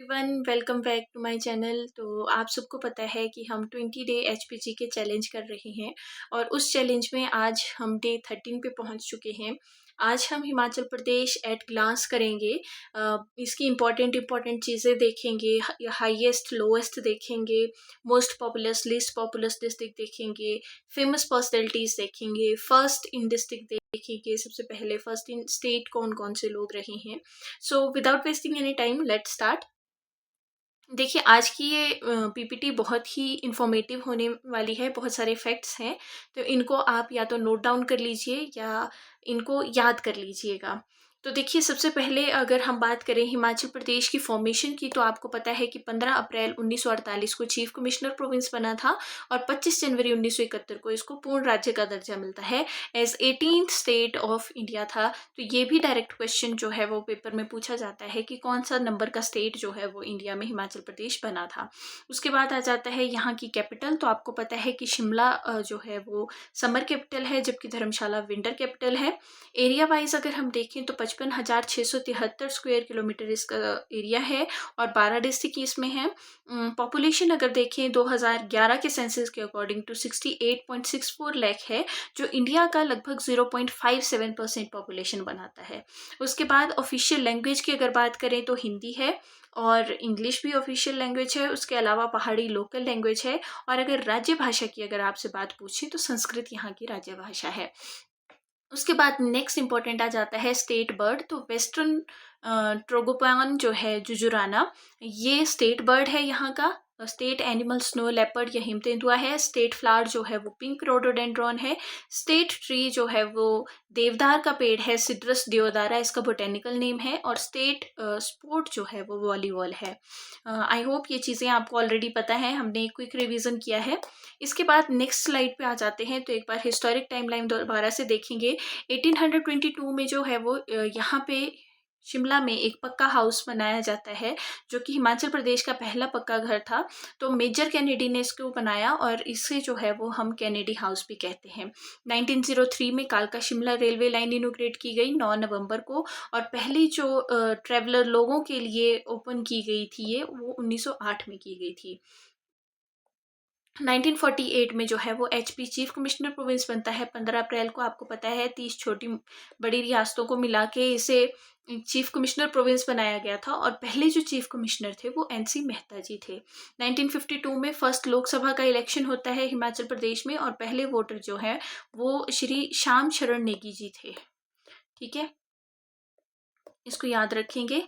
Everyone, welcome back to my channel. तो आप सबको पता है कि हम 20 डे एचपीजी के चैलेंज कर रहे हैं और उस चैलेंज में आज हम डे 13 पे पहुंच चुके हैं। आज हम हिमाचल प्रदेश एट ग्लांस करेंगे। इसकी इम्पॉर्टेंट चीज़ें देखेंगे, हाईएस्ट लोएस्ट देखेंगे, most populous list populace district देखेंगे, फेमस पर्सनैलिटीज़ देखेंगे, फर्स्ट इन डिस्ट्रिक्ट देखेंगे। सबसे पहले फर्स्ट इन स्टेट कौन कौन से लोग रहे हैं। So without wasting any time let's start. देखिए, आज की ये पीपीटी बहुत ही इन्फॉर्मेटिव होने वाली है। बहुत सारे फैक्ट्स हैं, तो इनको आप या तो नोट डाउन कर लीजिए या इनको याद कर लीजिएगा। तो देखिए, सबसे पहले अगर हम बात करें हिमाचल प्रदेश की फॉर्मेशन की, तो आपको पता है कि 15 अप्रैल 1948 को चीफ कमिश्नर प्रोविंस बना था और 25 जनवरी 1971 को इसको पूर्ण राज्य का दर्जा मिलता है। As 18th state of India था। तो ये भी डायरेक्ट क्वेश्चन जो है वो पेपर में पूछा जाता है कि कौन सा नंबर का स्टेट जो है वो इंडिया में हिमाचल प्रदेश बना था। उसके बाद आ जाता है यहाँ की कैपिटल। तो आपको पता है कि शिमला जो है वो समर कैपिटल है, जबकि धर्मशाला विंटर कैपिटल है। एरिया वाइज अगर हम देखें तो 55,673 स्क्वायर किलोमीटर इसका एरिया है और 12 डिस्ट्रिक्ट इसमें है। पॉपुलेशन अगर देखें 2011 के सेंसस के अकॉर्डिंग टू 68.64 लाख है, जो इंडिया का लगभग 0.57% पॉपुलेशन बनाता है। उसके बाद ऑफिशियल लैंग्वेज की अगर बात करें तो हिंदी है और इंग्लिश भी ऑफिशियल लैंग्वेज है। उसके अलावा पहाड़ी लोकल लैंग्वेज है। और अगर राज्य भाषा की अगर आपसे बात पूछे तो संस्कृत यहाँ की राज्य भाषा है। उसके बाद नेक्स्ट इंपॉर्टेंट आ जाता है स्टेट बर्ड। तो वेस्टर्न ट्रोगोपॉन जो है जुजुराना, ये स्टेट बर्ड है यहाँ का। स्टेट एनिमल स्नो लेपर्ड या हिम तेंदुआ है। स्टेट फ्लावर जो है वो पिंक रोडोडेंड्रॉन है। स्टेट ट्री जो है वो देवदार का पेड़ है, सिट्रस देवदारा इसका बोटेनिकल नेम है। और स्टेट स्पोर्ट जो है वो वॉलीबॉल है। आई होप ये चीज़ें आपको ऑलरेडी पता है, हमने क्विक रिवीजन किया है। इसके बाद नेक्स्ट स्लाइड पे आ जाते हैं, तो एक बार हिस्टोरिक टाइमलाइन दोबारा से देखेंगे। 1822 में जो है वो यहाँ पे शिमला में एक पक्का हाउस बनाया जाता है, जो कि हिमाचल प्रदेश का पहला पक्का घर था। तो मेजर कैनेडी ने इसको बनाया और इसे जो है वो हम कैनेडी हाउस भी कहते हैं। 1903 में कालका शिमला रेलवे लाइन इनोग्रेट की गई 9 नवंबर को। और पहली जो ट्रेवलर लोगों के लिए ओपन की गई थी ये, वो 1908 में की गई थी। 1948 में जो है वो एचपी चीफ कमिश्नर प्रोविंस बनता है 15 अप्रैल को। आपको पता है 30 छोटी बड़ी रियासतों को मिला के इसे चीफ कमिश्नर प्रोविंस बनाया गया था। और पहले जो चीफ कमिश्नर थे वो एनसी मेहता जी थे। 1952 में फर्स्ट लोकसभा का इलेक्शन होता है हिमाचल प्रदेश में और पहले वोटर जो है वो श्री श्याम शरण नेगी जी थे। ठीक है, इसको याद रखेंगे।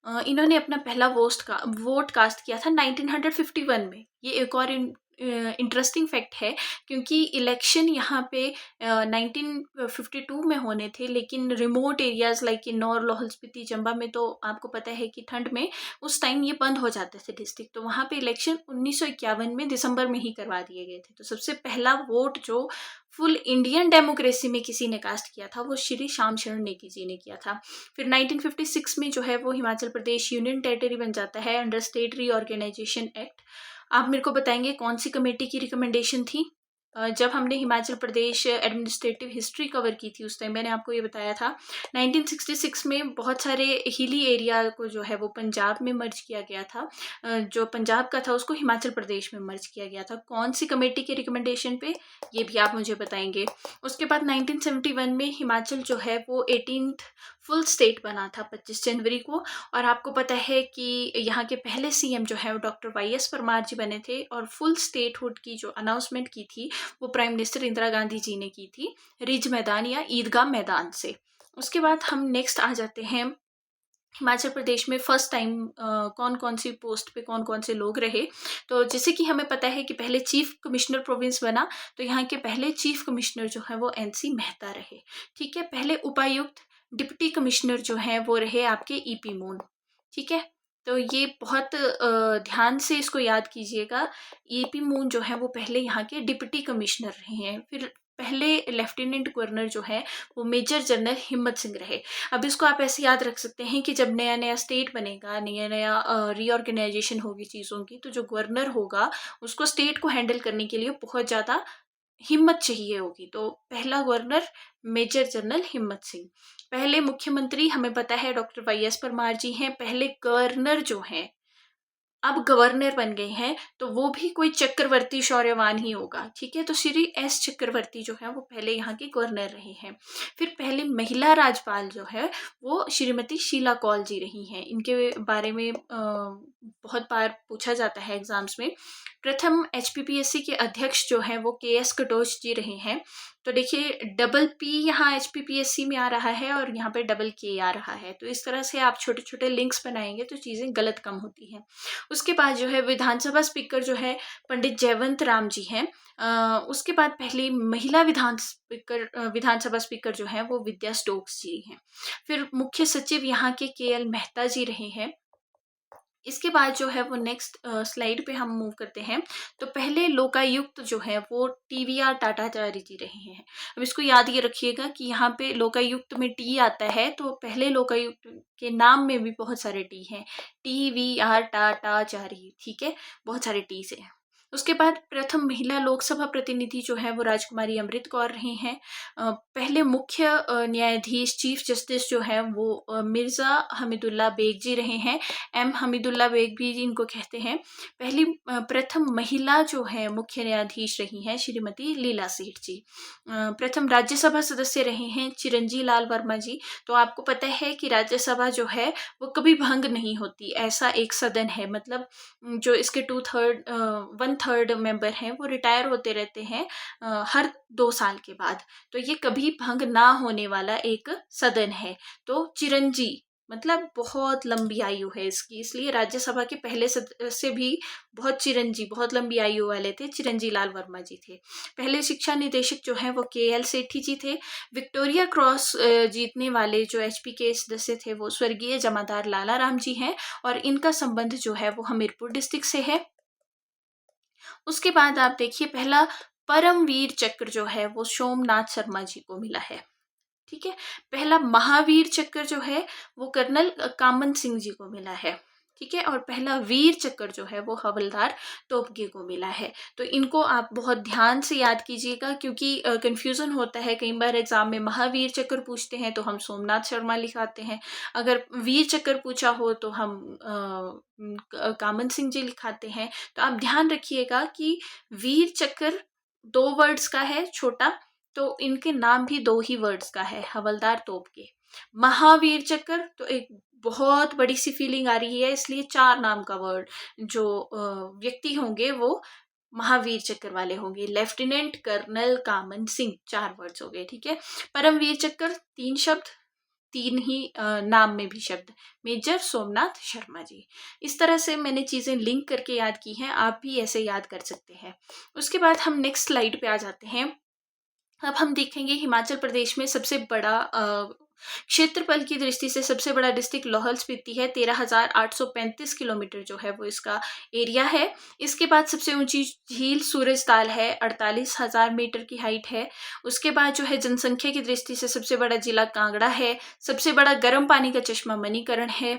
इन्होंने अपना पहला वोट कास्ट किया था 1951 में। ये एक और इंटरेस्टिंग फैक्ट है, क्योंकि इलेक्शन यहाँ पे 1952 में होने थे, लेकिन remote areas like Kinnaur, Lahaul Spiti, Chamba में तो आपको पता है कि ठंड में उस टाइम ये बंद हो जाते थे डिस्ट्रिक्ट। तो वहाँ पे इलेक्शन 1951 में दिसंबर में ही करवा दिए गए थे। तो सबसे पहला वोट जो फुल इंडियन डेमोक्रेसी में किसी ने कास्ट किया था वो श्री श्याम शरण नेगी जी ने किया था। फिर 1956 में जो है वो हिमाचल प्रदेश यूनियन टेरिटरी बन जाता है अंडर स्टेट रीऑर्गेनाइजेशन एक्ट। आप मेरे को बताएंगे कौन सी कमेटी की रिकमेंडेशन थी। जब हमने Himachal Pradesh administrative history cover की थी उस टाइम मैंने आपको ये बताया था। 1966 में बहुत सारे हिली एरिया को जो है वो पंजाब में मर्ज किया गया था। जो पंजाब का था उसको हिमाचल प्रदेश में मर्ज किया गया था। कौन सी कमेटी के रिकमेंडेशन पे, ये भी आप मुझे बताएंगे। उसके बाद 1971 में हिमाचल जो है वो 18th फुल स्टेट बना था 25 जनवरी को। और आपको पता है कि यहाँ के पहले सीएम जो है वो डॉक्टर वाई.एस. परमार जी बने थे। और फुल स्टेटहुड की जो अनाउंसमेंट की थी वो प्राइम मिनिस्टर इंदिरा गांधी जी ने की थी, रिज मैदान या ईदगाह मैदान से। उसके बाद हम नेक्स्ट आ जाते हैं हिमाचल प्रदेश में फर्स्ट टाइम कौन कौन सी पोस्ट पे कौन कौन से लोग रहे। तो जैसे कि हमें पता है कि पहले चीफ कमिश्नर प्रोविंस बना, तो यहाँ के पहले चीफ कमिश्नर जो है वो एनसी मेहता रहे। ठीक है, पहले उपायुक्त डिप्टी कमिश्नर जो है वो रहे आपके ईपी मून। ठीक है, तो ये बहुत ध्यान से इसको याद कीजिएगा। ईपी मून जो है वो पहले यहाँ के डिप्टी कमिश्नर रहे हैं। फिर पहले लेफ्टिनेंट गवर्नर जो है वो मेजर जनरल हिम्मत सिंह रहे। अब इसको आप ऐसे याद रख सकते हैं कि जब नया नया स्टेट बनेगा, नया नया रीऑर्गेनाइजेशन होगी चीज़ों की, तो जो गवर्नर होगा उसको स्टेट को हैंडल करने के लिए बहुत ज़्यादा हिम्मत चाहिए होगी। तो पहला गवर्नर मेजर जनरल हिम्मत सिंह। पहले मुख्यमंत्री हमें पता है डॉक्टर वाई एस परमार जी हैं। पहले गवर्नर जो हैं अब गवर्नर बन गए हैं, तो वो भी कोई चक्रवर्ती शौर्यवान ही होगा। ठीक है, तो श्री एस चक्रवर्ती जो है वो पहले यहाँ के गवर्नर रहे हैं। फिर पहले महिला राज्यपाल जो है वो श्रीमती शीला कौल जी रही हैं। इनके बारे में बहुत बार पूछा जाता है एग्जाम्स में। प्रथम HPPSC के अध्यक्ष जो हैं वो KS कटोच जी रहे हैं। तो देखिए डबल P यहाँ HPPSC में आ रहा है और यहाँ पे डबल K आ रहा है। तो इस तरह से आप छोटे छोटे लिंक्स बनाएंगे तो चीज़ें गलत कम होती हैं। उसके बाद जो है विधानसभा स्पीकर जो है पंडित जयवंत राम जी हैं। उसके बाद पहली महिला विधानसभा स्पीकर जो है वो विद्या स्टोक्स जी हैं। फिर मुख्य सचिव यहाँ के KL मेहता जी रहे हैं। इसके बाद जो है वो नेक्स्ट स्लाइड पे हम मूव करते हैं। तो पहले लोकायुक्त जो है वो TVR टाटाचार्य जी रहे हैं। अब इसको याद ये रखिएगा कि यहाँ पे लोकायुक्त में टी आता है, तो पहले लोकायुक्त के नाम में भी बहुत सारे टी हैं। TVR टाटाचार्य, ठीक है, बहुत सारे टी से। उसके बाद प्रथम महिला लोकसभा प्रतिनिधि जो है वो राजकुमारी अमृत कौर रही हैं। पहले मुख्य न्यायाधीश चीफ जस्टिस जो है वो मिर्ज़ा हमीदुल्ला बेग जी रहे हैं। M हमीदुल्ला बेग भी इनको कहते हैं। पहली प्रथम महिला जो है मुख्य न्यायाधीश रही हैं श्रीमती लीला सेठ जी। प्रथम राज्यसभा सदस्य रहे हैं चिरंजी लाल वर्मा जी। तो आपको पता है कि राज्यसभा जो है वो कभी भंग नहीं होती, ऐसा एक सदन है। मतलब जो इसके 1/3 मेंबर हैं वो रिटायर होते रहते हैं हर 2 साल के बाद। तो ये कभी भंग ना होने वाला एक सदन है। तो चिरंजी मतलब बहुत लंबी आयु है इसकी, इसलिए राज्यसभा के पहले सदस्य भी बहुत लंबी आयु वाले थे, चिरंजी लाल वर्मा जी थे। पहले शिक्षा निदेशक जो है वो KL सेठी जी थे। विक्टोरिया क्रॉस जीतने वाले जो HP के सदस्य थे वो स्वर्गीय जमादार लाला राम जी हैं, और इनका संबंध जो है वो हमीरपुर डिस्ट्रिक्ट से है। उसके बाद आप देखिए पहला परमवीर चक्र जो है वो सोमनाथ शर्मा जी को मिला है। ठीक है, पहला महावीर चक्र जो है वो कर्नल कामन सिंह जी को मिला है। ठीक है, और पहला वीर चक्र जो है वो हवलदार तोपगे को मिला है। तो इनको आप बहुत ध्यान से याद कीजिएगा, क्योंकि कंफ्यूजन होता है कई बार एग्जाम में। महावीर चक्र पूछते हैं तो हम सोमनाथ शर्मा लिखाते हैं, अगर वीर चक्र पूछा हो तो हम कामन सिंह जी लिखाते हैं। तो आप ध्यान रखिएगा कि वीर चक्र 2 वर्ड्स का है, छोटा, तो इनके नाम भी 2 ही वर्ड्स का है, हवलदार तोपगे। महावीर चक्र तो एक बहुत बड़ी सी फीलिंग आ रही है, इसलिए 4 नाम का वर्ड जो व्यक्ति होंगे वो महावीर चक्र वाले होंगे। लेफ्टिनेंट कर्नल कामन सिंह 4 वर्ड्स हो गए। ठीक है, परमवीर चक्र 3 शब्द, 3 ही नाम में भी शब्द, मेजर सोमनाथ शर्मा जी। इस तरह से मैंने चीज़ें लिंक करके याद की हैं, आप भी ऐसे याद कर सकते हैं। उसके बाद हम नेक्स्ट स्लाइड पे आ जाते हैं। अब हम देखेंगे हिमाचल प्रदेश में सबसे बड़ा क्षेत्रफल की दृष्टि से सबसे बड़ा डिस्ट्रिक्ट लाहौल स्पीति है। 13,835 किलोमीटर जो है वो इसका एरिया है। इसके बाद सबसे ऊंची झील सूरजताल है, 48,000 मीटर की हाइट है। उसके बाद जो है जनसंख्या की दृष्टि से सबसे बड़ा जिला कांगड़ा है। सबसे बड़ा गर्म पानी का चश्मा मणिकरण है।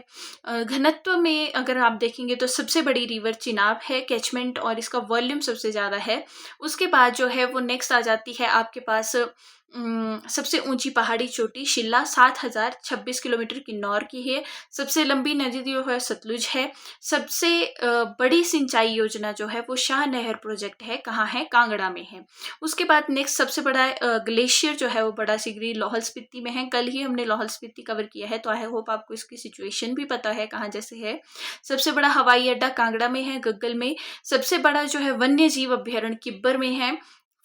घनत्व में अगर आप देखेंगे तो सबसे बड़ी रिवर चिनाब है कैचमेंट, और इसका वॉल्यूम सबसे ज़्यादा है। उसके बाद जो है वो नेक्स्ट आ जाती है आपके पास सबसे ऊंची पहाड़ी चोटी शिल्ला, 7,026 किलोमीटर किन्नौर की है। सबसे लंबी नदी जो है सतलुज है। सबसे बड़ी सिंचाई योजना जो है वो शाह नहर प्रोजेक्ट है, कहाँ है, कांगड़ा में है। उसके बाद नेक्स्ट सबसे बड़ा ग्लेशियर जो है वो बड़ा सिगरी लाहौल स्पीति में है। कल ही हमने लाहौल स्पीति कवर किया है, तो आई होप आपको इसकी सिचुएशन भी पता है कहाँ जैसे है। सबसे बड़ा हवाई अड्डा कांगड़ा में है, गग्गल में। सबसे बड़ा जो है वन्य जीव अभ्यारण्य किब्बर में है।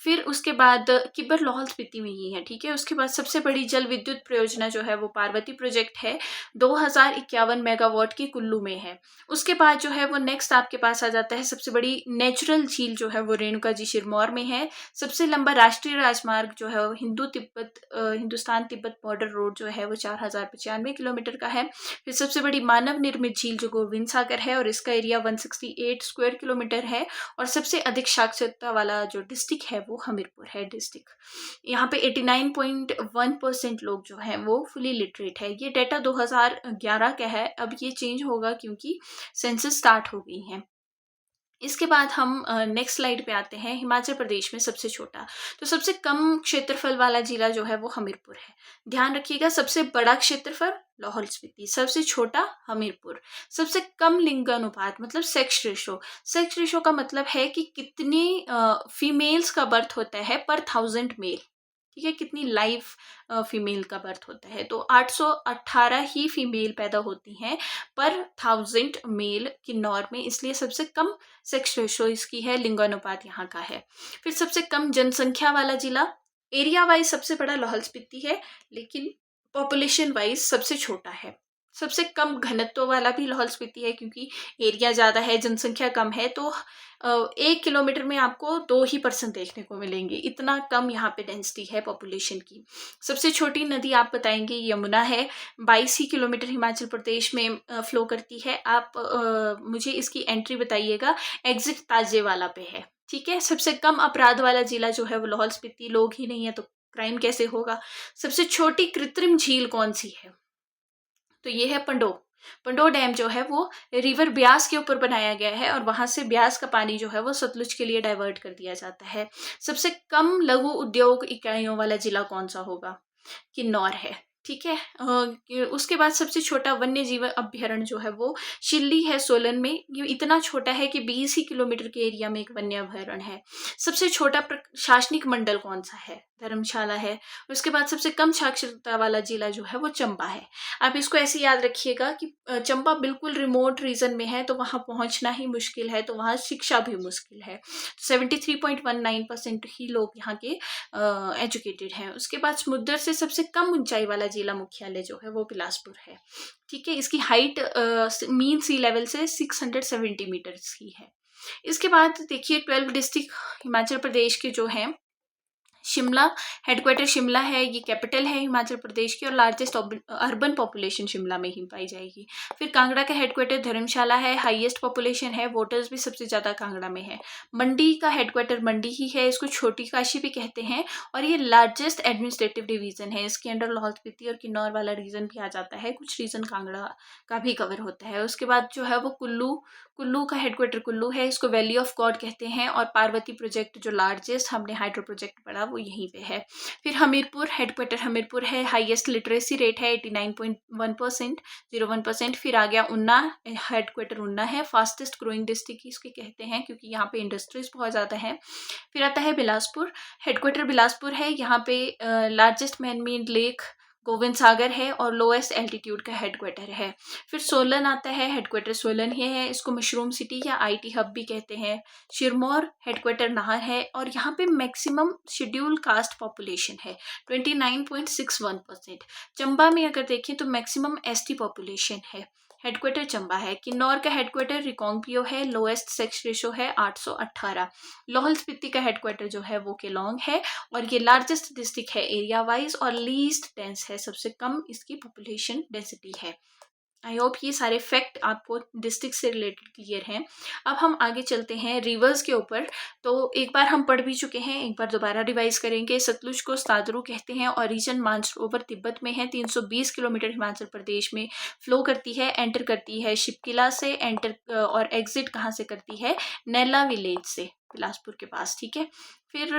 फिर उसके बाद किब्बर लाहौल स्पीति में ही है। ठीक है, उसके बाद सबसे बड़ी जल विद्युत परियोजना जो है वो पार्वती प्रोजेक्ट है, 2051 मेगावाट की कुल्लू में है। उसके बाद जो है वो नेक्स्ट आपके पास आ जाता है सबसे बड़ी नेचुरल झील जो है वो रेणुका जी सिरमौर में है। सबसे लंबा राष्ट्रीय राजमार्ग जो है वो हिंदुस्तान तिब्बत बॉर्डर रोड जो है वो 4,095 किलोमीटर का है। फिर सबसे बड़ी मानव निर्मित झील जो गोविंद सागर है, और इसका एरिया 168 स्क्वायर किलोमीटर है। और सबसे अधिक साक्षरता वाला जो डिस्ट्रिक्ट है वो हमीरपुर है डिस्ट्रिक्ट। यहाँ पे 89.1% लोग जो हैं वो फुली लिटरेट है। ये डेटा 2011 का है, अब ये चेंज होगा क्योंकि सेंसस स्टार्ट हो गई है। इसके बाद हम नेक्स्ट स्लाइड पे आते हैं। हिमाचल प्रदेश में सबसे छोटा, तो सबसे कम क्षेत्रफल वाला जिला जो है वो हमीरपुर है। ध्यान रखिएगा, सबसे बड़ा क्षेत्रफल लाहौल स्पीति, सबसे छोटा हमीरपुर। सबसे कम लिंगानुपात मतलब सेक्स रेशो, सेक्स रेशो का मतलब है कि कितनी फीमेल्स का बर्थ होता है पर 1000 मेल। ठीक है, कितनी लाइव फीमेल का बर्थ होता है, तो 818 ही फीमेल पैदा होती हैं पर 1000 मेल किन्नौर में, इसलिए सबसे कम सेक्स रेशो इसकी है, लिंगानुपात यहाँ का है। फिर सबसे कम जनसंख्या वाला जिला, एरिया वाइज सबसे बड़ा लाहौल स्पीति है, लेकिन पॉपुलेशन वाइज सबसे छोटा है। सबसे कम घनत्व वाला भी लाहौल स्पीति है, क्योंकि एरिया ज़्यादा है, जनसंख्या कम है, तो 1 किलोमीटर में आपको 2% देखने को मिलेंगे, इतना कम यहाँ पे डेंसिटी है पॉपुलेशन की। सबसे छोटी नदी आप बताएंगे यमुना है, 22 ही किलोमीटर हिमाचल प्रदेश में फ्लो करती है। आप मुझे इसकी एंट्री बताइएगा, एग्जिट ताजेवाला पे है। ठीक है, सबसे कम अपराध वाला जिला जो है वो लाहौल स्पीति, लोग ही नहीं है तो क्राइम कैसे होगा। सबसे छोटी कृत्रिम झील कौन सी है, तो ये है पंडो। पंडो डैम जो है वो रिवर ब्यास के ऊपर बनाया गया है, और वहां से ब्यास का पानी जो है वो सतलुज के लिए डाइवर्ट कर दिया जाता है। सबसे कम लघु उद्योग इकाइयों वाला जिला कौन सा होगा, किन्नौर है। ठीक है, उसके बाद सबसे छोटा वन्य जीव अभ्यारण्य जो है वो शिल्ली है, सोलन में। ये इतना छोटा है कि 20 ही किलोमीटर के एरिया में एक वन्य अभ्यारण्य है। सबसे छोटा प्रशासनिक मंडल कौन सा है, धर्मशाला है। उसके बाद सबसे कम साक्षरता वाला जिला जो है वो चंबा है। आप इसको ऐसे याद रखिएगा कि चंबा बिल्कुल रिमोट रीजन में है, तो वहाँ पहुँचना ही मुश्किल है, तो वहाँ शिक्षा भी मुश्किल है। 73.19% ही लोग यहाँ के एजुकेटेड हैं। उसके बाद समुद्र से सबसे कम ऊंचाई वाला जिला मुख्यालय जो है वो बिलासपुर है। ठीक है, इसकी हाइट मीन सी लेवल से 670 मीटर्स की है। इसके बाद देखिए 12 डिस्ट्रिक्ट हिमाचल प्रदेश के जो हैं, शिमला हेडक्वार्टर शिमला है, ये कैपिटल है हिमाचल प्रदेश की, और लार्जेस्ट अर्बन पॉपुलेशन शिमला में ही पाई जाएगी। फिर कांगड़ा का हेडक्वार्टर धर्मशाला है, हाईएस्ट पॉपुलेशन है, वोटर्स भी सबसे ज़्यादा कांगड़ा में है। मंडी का हेडक्वार्टर मंडी ही है, इसको छोटी काशी भी कहते हैं, और ये लार्जेस्ट एडमिनिस्ट्रेटिव डिवीजन है। इसके अंडर लाहौल स्पीति और किन्नौर वाला रीजन भी आ जाता है, कुछ रीजन कांगड़ा का भी कवर होता है। उसके बाद जो है वो कुल्लू का हेडक्वार्टर कुल्लू है, इसको वैली ऑफ गॉड कहते हैं, और पार्वती प्रोजेक्ट जो लार्जेस्ट हमने हाइड्रो प्रोजेक्ट पढ़ा वो यहीं पे है। फिर हमीरपुर हेडक्वार्टर हमीरपुर है, हाईएस्ट लिटरेसी रेट है 89.1%, 01%। फिर आ गया ऊना, हेडक्वार्टर ऊना है, फास्टेस्ट ग्रोइंग डिस्ट्रिक्ट इसके कहते हैं, क्योंकि यहाँ पे इंडस्ट्रीज बहुत ज़्यादा है। फिर आता है बिलासपुर, हेडक्वार्टर बिलासपुर है, यहाँ पे largest man made lake Gobind Sagar है, और लोएस्ट एल्टीट्यूड का हेडक्वार्टर है। फिर सोलन आता है, हेडक्वार्टर सोलन ही है, इसको मशरूम सिटी या आईटी हब भी कहते हैं। सिरमौर हेडक्वार्टर नाहर है, और यहाँ पे मैक्सिमम शेड्यूल कास्ट पॉपुलेशन है 29.61%। चंबा में अगर देखें तो मैक्सिमम एसटी पॉपुलेशन है, हेडक्वार्टर चंबा है। किन्नौर का हेडक्वार्टर रिकांगपियो है, लोएस्ट सेक्स रेशो है 818। लाहौल स्पीति का हेडक्वार्टर जो है वो केलोंग है, और ये लार्जेस्ट डिस्ट्रिक्ट है एरिया वाइज, और लीस्ट डेंस है, सबसे कम इसकी पॉपुलेशन डेंसिटी है। आई होप ये सारे फैक्ट आपको डिस्ट्रिक्ट से रिलेटेड क्लियर हैं। अब हम आगे चलते हैं रिवर्स के ऊपर। तो एक बार हम पढ़ भी चुके हैं, एक बार दोबारा रिवाइज करेंगे। सतलुज को सादरू कहते हैं, ओरिजिन मानसरोवर तिब्बत में है, 320 किलोमीटर हिमाचल प्रदेश में फ्लो करती है, एंटर करती है शिपकिला से, एंटर और एग्जिट कहाँ से करती है, नैला विलेज से, बिलासपुर के पास। ठीक है, फिर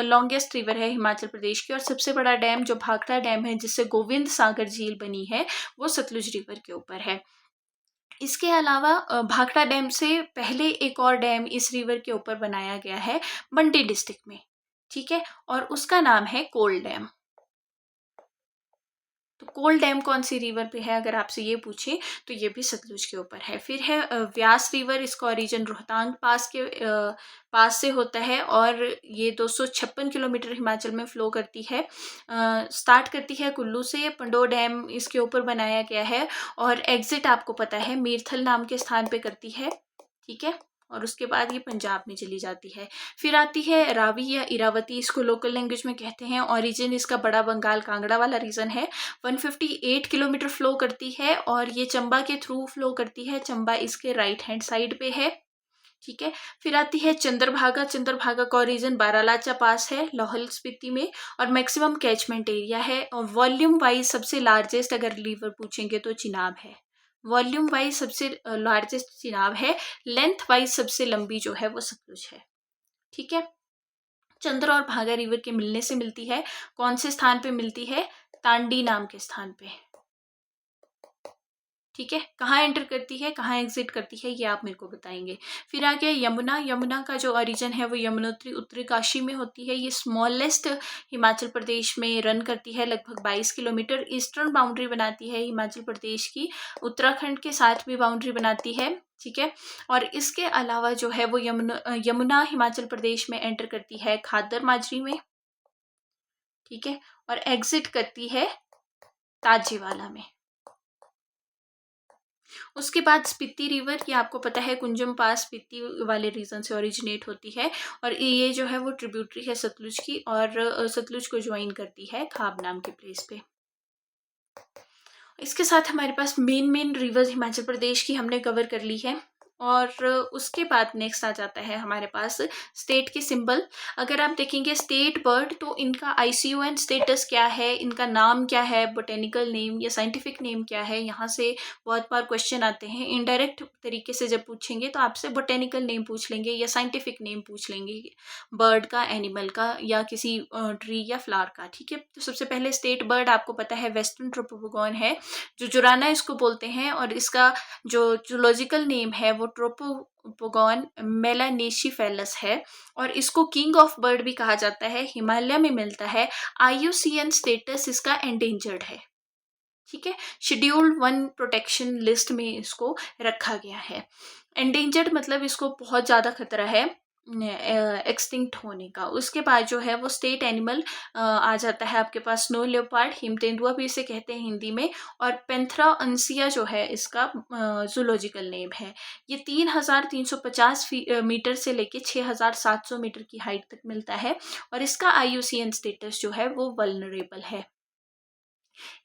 लॉन्गेस्ट रिवर है हिमाचल प्रदेश की, और सबसे बड़ा डैम जो भाखड़ा डैम है जिससे गोविंद सागर झील बनी है, वो सतलुज रिवर के ऊपर है। इसके अलावा भाखड़ा डैम से पहले एक और डैम इस रिवर के ऊपर बनाया गया है मंडी डिस्ट्रिक्ट में। ठीक है, और उसका नाम है कोल डैम। तो कोल डैम कौन सी रिवर पे है अगर आपसे ये पूछे, तो ये भी सतलुज के ऊपर है। फिर है व्यास रिवर, इसका ओरिजिन रोहतांग पास के पास से होता है, और ये 256 किलोमीटर हिमाचल में फ्लो करती है। स्टार्ट करती है कुल्लू से, पंडो डैम इसके ऊपर बनाया गया है, और एग्जिट आपको पता है मीरथल नाम के स्थान पे करती है। ठीक है, और उसके बाद ये पंजाब में चली जाती है। फिर आती है रावी या इरावती, इसको लोकल लैंग्वेज में कहते हैं, ओरिजिन इसका बड़ा बंगाल कांगड़ा वाला रीजन है। 158 किलोमीटर फ्लो करती है, और ये चंबा के थ्रू फ्लो करती है, चंबा इसके राइट हैंड साइड पे है। ठीक है, फिर आती है चंद्रभागा, चंद्रभागा का ओरिजिन बारालाचा पास है लाहौल स्पीति में, और मैक्सिमम कैचमेंट एरिया है, और वॉल्यूम वाइज सबसे लार्जेस्ट अगर रिवर पूछेंगे तो चिनाब है, वॉल्यूम वाइज सबसे लार्जेस्ट चिनाब है, लेंथ वाइज सबसे लंबी जो है वो सतलुज है। ठीक है। चंद्र और भागा रिवर के मिलने से मिलती है, कौन से स्थान पे मिलती है? तांडी नाम के स्थान पे। ठीक है। कहाँ एंटर करती है, कहाँ एग्जिट करती है, ये आप मेरे को बताएंगे। फिर आ गया यमुना। यमुना का जो ओरिजिन है वो यमुनोत्री उत्तरकाशी में होती है। ये स्मॉलेस्ट हिमाचल प्रदेश में रन करती है, लगभग 22 किलोमीटर। ईस्टर्न बाउंड्री बनाती है हिमाचल प्रदेश की, उत्तराखंड के साथ भी बाउंड्री बनाती है। ठीक है। और इसके अलावा जो है वो यमुना हिमाचल प्रदेश में एंटर करती है खादर माजरी में। ठीक है। और एग्जिट करती है ताजीवाला में। उसके बाद स्पीति रिवर, ये आपको पता है कुंजम पास स्पीति वाले रीजन से ओरिजिनेट होती है, और ये जो है वो ट्रिब्यूटरी है सतलुज की, और सतलुज को ज्वाइन करती है खाब नाम के प्लेस पे। इसके साथ हमारे पास मेन रिवर्स हिमाचल प्रदेश की हमने कवर कर ली है। और उसके बाद नेक्स्ट आ जाता है हमारे पास स्टेट के सिंबल। अगर आप देखेंगे स्टेट बर्ड, तो इनका IUCN स्टेटस क्या है, इनका नाम क्या है, बोटेनिकल नेम या साइंटिफिक नेम क्या है, यहाँ से बहुत बार क्वेश्चन आते हैं। इनडायरेक्ट तरीके से जब पूछेंगे तो आपसे बोटेनिकल नेम पूछ लेंगे या साइंटिफिक नेम पूछ लेंगे, बर्ड का, एनिमल का, या किसी ट्री या फ्लावर का। ठीक है। तो सबसे पहले स्टेट बर्ड आपको पता है वेस्टर्न ट्रोपोगोन है, जो जुराना इसको बोलते हैं, और इसका जो जूलॉजिकल नेम है वो ट्रोपोगोन मेलानेशिफेलस है, और इसको किंग ऑफ बर्ड भी कहा जाता है। हिमालय में मिलता है। IUCN स्टेटस इसका एंडेंजर्ड है। ठीक है। शेड्यूल्ड 1 प्रोटेक्शन लिस्ट में इसको रखा गया है। एंडेंजर्ड मतलब इसको बहुत ज़्यादा खतरा है एक्सटिंक्ट होने का। उसके बाद जो है वो स्टेट एनिमल आ जाता है आपके पास स्नो लेपर्ड, हिम तेंदुआ भी इसे कहते हैं हिंदी में, और पेंथरा अंसिया जो है इसका जूलॉजिकल नेम है। ये 3,350 मीटर से लेके 6,700 मीटर की हाइट तक मिलता है, और इसका IUCN स्टेटस जो है वो वल्नरेबल है।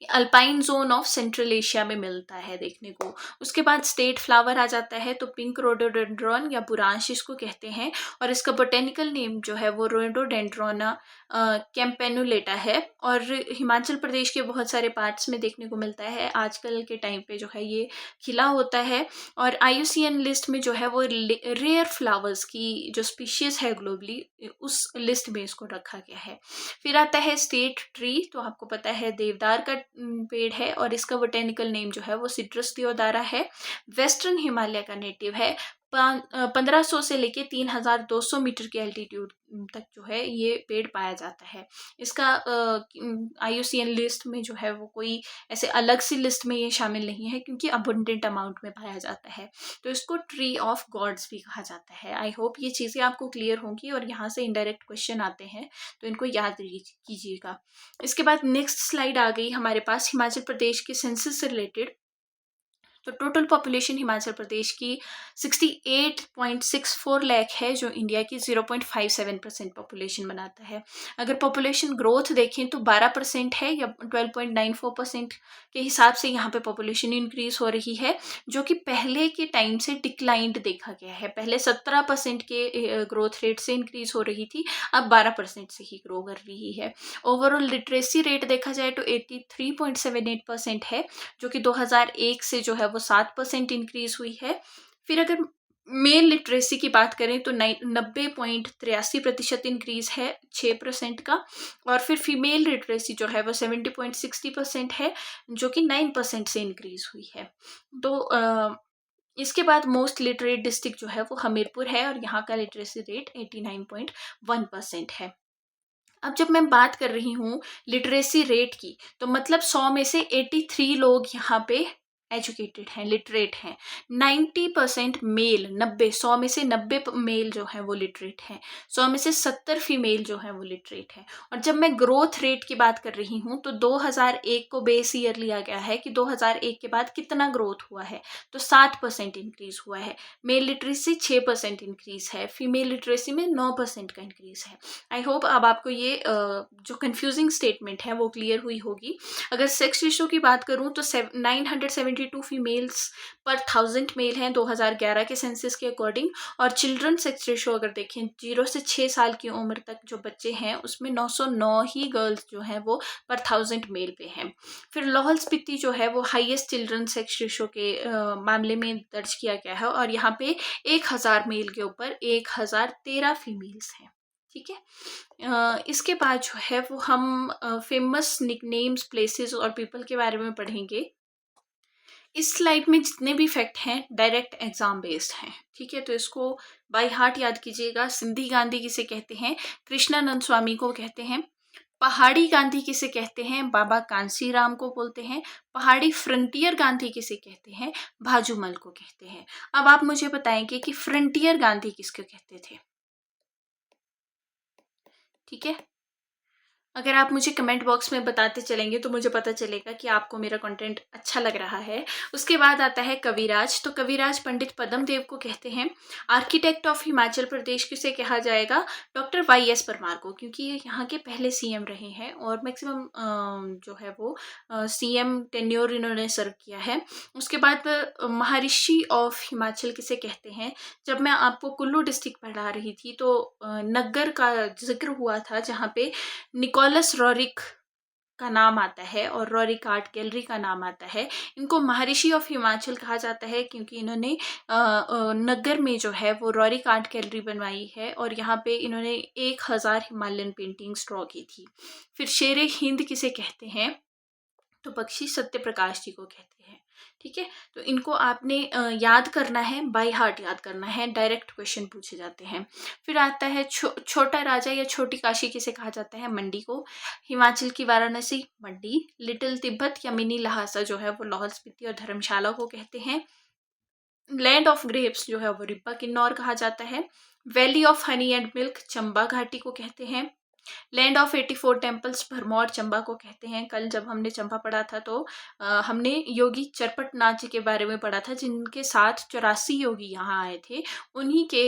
Alpine zone of central Asia में मिलता है देखने को। उसके बाद स्टेट फ्लावर आ जाता है, तो पिंक रोडोडेंड्रॉन या बुरांश इसको कहते हैं, और इसका बोटेनिकल नेम जो है वो रोडोडेंड्रोना कैम्पेनुलेटा है, और हिमाचल प्रदेश के बहुत सारे पार्ट्स में देखने को मिलता है। आजकल के टाइम पे जो है ये खिला होता है, और IUCN लिस्ट में जो है वो रेयर फ्लावर्स की जो स्पीशीज है ग्लोबली, उस लिस्ट में इसको रखा गया है। फिर आता है स्टेट ट्री, तो आपको पता है देवदार का पेड़ है, और इसका बोटेनिकल नेम जो है वो सिट्रस देओदारा है। वेस्टर्न हिमालय का नेटिव है। 1500 से लेके 3,200 मीटर के एल्टीट्यूड तक जो है ये पेड़ पाया जाता है। इसका IUCN लिस्ट में जो है वो कोई ऐसे अलग सी लिस्ट में ये शामिल नहीं है, क्योंकि अबंडेंट अमाउंट में पाया जाता है, तो इसको ट्री ऑफ गॉड्स भी कहा जाता है। आई होप ये चीज़ें आपको क्लियर होंगी, और यहाँ से इनडायरेक्ट क्वेश्चन आते हैं तो इनको याद कीजिएगा। इसके बाद नेक्स्ट स्लाइड आ गई हमारे पास हिमाचल प्रदेश के सेंसस से रिलेटेड। तो टोटल पॉपुलेशन हिमाचल प्रदेश की 68.64 लाख है, जो इंडिया की 0.57% पॉपुलेशन बनाता है। अगर पॉपुलेशन ग्रोथ देखें तो 12% है, या 12.94% के हिसाब से यहाँ पे पॉपुलेशन इंक्रीज हो रही है, जो कि पहले के टाइम से डिक्लाइंड देखा गया है। पहले 17% के ग्रोथ रेट से इंक्रीज हो रही थी, अब 12% से ही ग्रो कर रही है। ओवरऑल लिटरेसी रेट देखा जाए तो 83.78% है, जो कि 2001 से जो है वो 7% इंक्रीज हुई है। फिर अगर मेल लिटरेसी की बात करें तो 90.83% इंक्रीज है, 6% का। और फिर फीमेल लिटरेसी जो है वो 70.60% है, जो कि 9% से इंक्रीज हुई है। तो इसके बाद मोस्ट लिटरेट डिस्ट्रिक्ट जो है वो हमीरपुर है, और यहाँ का लिटरेसी रेट 89.1% है। अब जब मैं बात कर रही हूँ लिटरेसी रेट की, तो मतलब 100 में से 83 लोग यहाँ पे एजुकेटेड हैं, लिटरेट हैं। 90% मेल, 100 में से 90 मेल जो है वो लिटरेट हैं। 100 में से 70 फीमेल जो है वो लिटरेट है। और जब मैं ग्रोथ रेट की बात कर रही हूँ, तो 2001 को बेस ईयर लिया गया है कि 2001 के बाद कितना ग्रोथ हुआ है, तो 7% इंक्रीज हुआ है। मेल लिटरेसी 6% इंक्रीज है, फीमेल लिटरेसी में 9% का इंक्रीज है। आई होप अब आपको ये जो कंफ्यूजिंग स्टेटमेंट है वो क्लियर हुई होगी। अगर सेक्स रेशो की बात करूँ तो 972 22 फीमेल्स पर 1000 मेल हैं 2011 के सेंसस के अकॉर्डिंग। और चिल्ड्रन सेक्स रेशो अगर देखें 0 से 6 साल की उम्र तक जो बच्चे हैं उसमें 909 ही गर्ल्स जो हैं वो पर 1000 मेल पे हैं। फिर लाहौल स्पीति जो है वो हाईएस्ट चिल्ड्रन सेक्स रेशो के मामले में दर्ज किया गया है और यहाँ पे 1000 मेल के ऊपर 1013 फीमेल्स हैं। ठीक है, इसके बाद जो है वो हम फेमस निकनेम्स, प्लेसेस और पीपल के बारे में पढ़ेंगे। इस स्लाइड में जितने भी फैक्ट हैं डायरेक्ट एग्जाम बेस्ड हैं। ठीक है, तो इसको बाय हार्ट याद कीजिएगा। सिंधी गांधी किसे कहते हैं? कृष्णानंद स्वामी को कहते हैं। पहाड़ी गांधी किसे कहते हैं? बाबा कांसीराम को बोलते हैं। पहाड़ी फ्रंटियर गांधी किसे कहते हैं? भाजूमल को कहते हैं। अब आप मुझे बताएंगे कि फ्रंटियर गांधी किसको कहते थे? ठीक है, अगर आप मुझे कमेंट बॉक्स में बताते चलेंगे तो मुझे पता चलेगा कि आपको मेरा कंटेंट अच्छा लग रहा है। उसके बाद आता है कविराज। तो कविराज पंडित पद्म देव को कहते हैं। आर्किटेक्ट ऑफ हिमाचल प्रदेश किसे कहा जाएगा? डॉक्टर YS परमार को, क्योंकि ये यहाँ के पहले CM रहे हैं और मैक्सिमम जो है वो CM टेन्योर इन्होंने सर्व किया है। उसके बाद महर्षि ऑफ हिमाचल किसे कहते हैं? जब मैं आपको कुल्लू डिस्ट्रिक्ट पढ़ा रही थी तो नग्गर का जिक्र हुआ था जहाँ पे निकोलस रोरिक का नाम आता है और रोरिक आर्ट गैलरी का नाम आता है। इनको महर्षि ऑफ हिमाचल कहा जाता है क्योंकि इन्होंने नग्गर में जो है वो रोरिक आर्ट गैलरी बनवाई है और यहाँ पे इन्होंने 1000 हिमालयन पेंटिंग्स ड्रॉ की थी। फिर शेरे हिंद किसे कहते हैं? तो बख्शी सत्य प्रकाश जी को कहते हैं। ठीक है, तो इनको आपने याद करना है, बाय हार्ट याद करना है, डायरेक्ट क्वेश्चन पूछे जाते हैं। फिर आता है छोटा राजा या छोटी काशी किसे कहा जाता है? मंडी को। हिमाचल की वाराणसी मंडी। लिटिल तिब्बत या मिनी लहासा जो है वो लाहौल स्पीति और धर्मशाला को कहते हैं। लैंड ऑफ ग्रेप्स जो है वो रिब्बा किन्नौर कहा जाता है। Valley of honey and milk Chamba घाटी को कहते हैं। Land of 84 temples Bharmour Chamba को कहते हैं। कल जब हमने चंबा पढ़ा था तो हमने योगी चरपट नाथ जी के बारे में पढ़ा था जिनके साथ 84 योगी यहाँ आए थे। उन्हीं के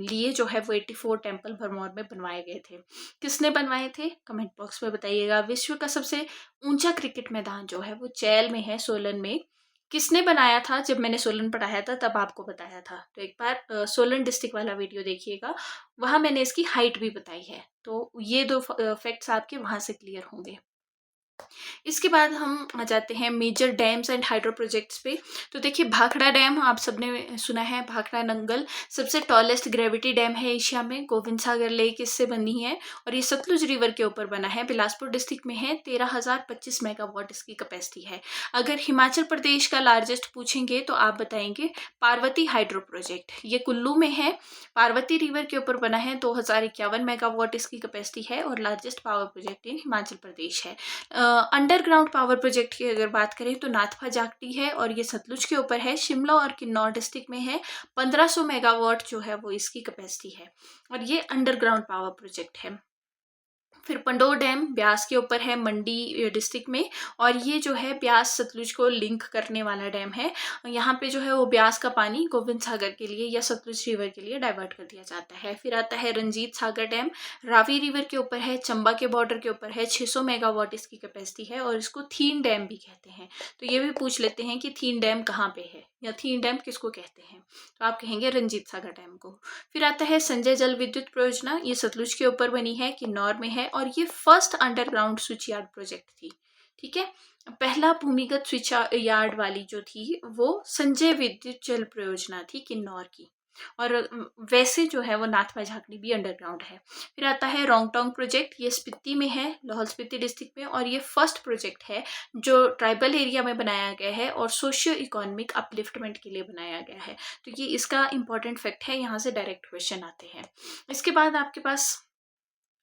लिए जो है वो 84 टेम्पल भरमौर में बनवाए गए थे। किसने बनवाए थे? कमेंट बॉक्स में बताइएगा। विश्व का सबसे ऊंचा क्रिकेट मैदान जो है वो चैल में है, सोलन में। किसने बनाया था? जब मैंने सोलन पढ़ाया था तब आपको बताया था, तो एक बार सोलन डिस्ट्रिक्ट वाला वीडियो देखिएगा, वहाँ मैंने इसकी हाइट भी बताई है। तो ये 2 फैक्ट्स आपके वहाँ से क्लियर होंगे। इसके बाद हम आ जाते हैं major dams and hydro projects पे। तो देखिए भाखड़ा डैम आप सबने सुना है, भाखड़ा नंगल सबसे टॉलेस्ट ग्रेविटी डैम है एशिया में। गोविंद सागर लेक इससे बनी है और ये सतलुज रिवर के ऊपर बना है। बिलासपुर डिस्ट्रिक्ट में है। 13,025 मेगावाट इसकी कैपेसिटी है। अगर हिमाचल प्रदेश का लार्जेस्ट पूछेंगे तो आप बताएंगे पार्वती हाइड्रो प्रोजेक्ट, ये कुल्लू में है। पार्वती रिवर के ऊपर बना है। 2051 मेगावाट इसकी कैपेसिटी है और largest power project in Himachal Pradesh है। अंडरग्राउंड पावर प्रोजेक्ट की अगर बात करें तो नाथपा जागटी है और ये सतलुज के ऊपर है। शिमला और किन्नौर डिस्ट्रिक्ट में है। 1500 मेगावाट जो है वो इसकी कैपेसिटी है और ये अंडरग्राउंड पावर प्रोजेक्ट है। फिर पंडोर डैम ब्यास के ऊपर है, मंडी डिस्ट्रिक्ट में, और ये जो है ब्यास सतलुज को लिंक करने वाला डैम है। यहाँ पे जो है वो ब्यास का पानी गोविंद सागर के लिए या सतलुज रिवर के लिए डाइवर्ट कर दिया जाता है। फिर आता है रंजीत सागर डैम, रावी रिवर के ऊपर है, चंबा के बॉर्डर के ऊपर है। 600 मेगावाट इसकी कैपेसिटी है और इसको थीन डैम भी कहते हैं। तो ये भी पूछ लेते हैं कि थीन डैम कहाँ पे है या थीन डैम किसको कहते हैं, तो आप कहेंगे रंजीत सागर डैम को। फिर आता है संजय जल विद्युत परियोजना, ये सतलुज के ऊपर बनी है, किन्नौर में है और ये first underground switch yard project थी। ठीक है, पहला भूमिगत स्विच यार्ड वाली जो थी वो संजय विद्युत जल परियोजना थी किन्नौर की। और वैसे जो है वो नाथपा झाकड़ी भी अंडरग्राउंड है। फिर आता है रोंगटोंग प्रोजेक्ट, ये स्पीति में है, लाहौल स्पीति डिस्ट्रिक्ट में, और ये फर्स्ट प्रोजेक्ट है जो ट्राइबल एरिया में बनाया गया है और सोशियो इकोनॉमिक अपलिफ्टमेंट के लिए बनाया गया है। तो ये इसका इंपॉर्टेंट फैक्ट है, यहाँ से डायरेक्ट क्वेश्चन आते हैं। इसके बाद आपके पास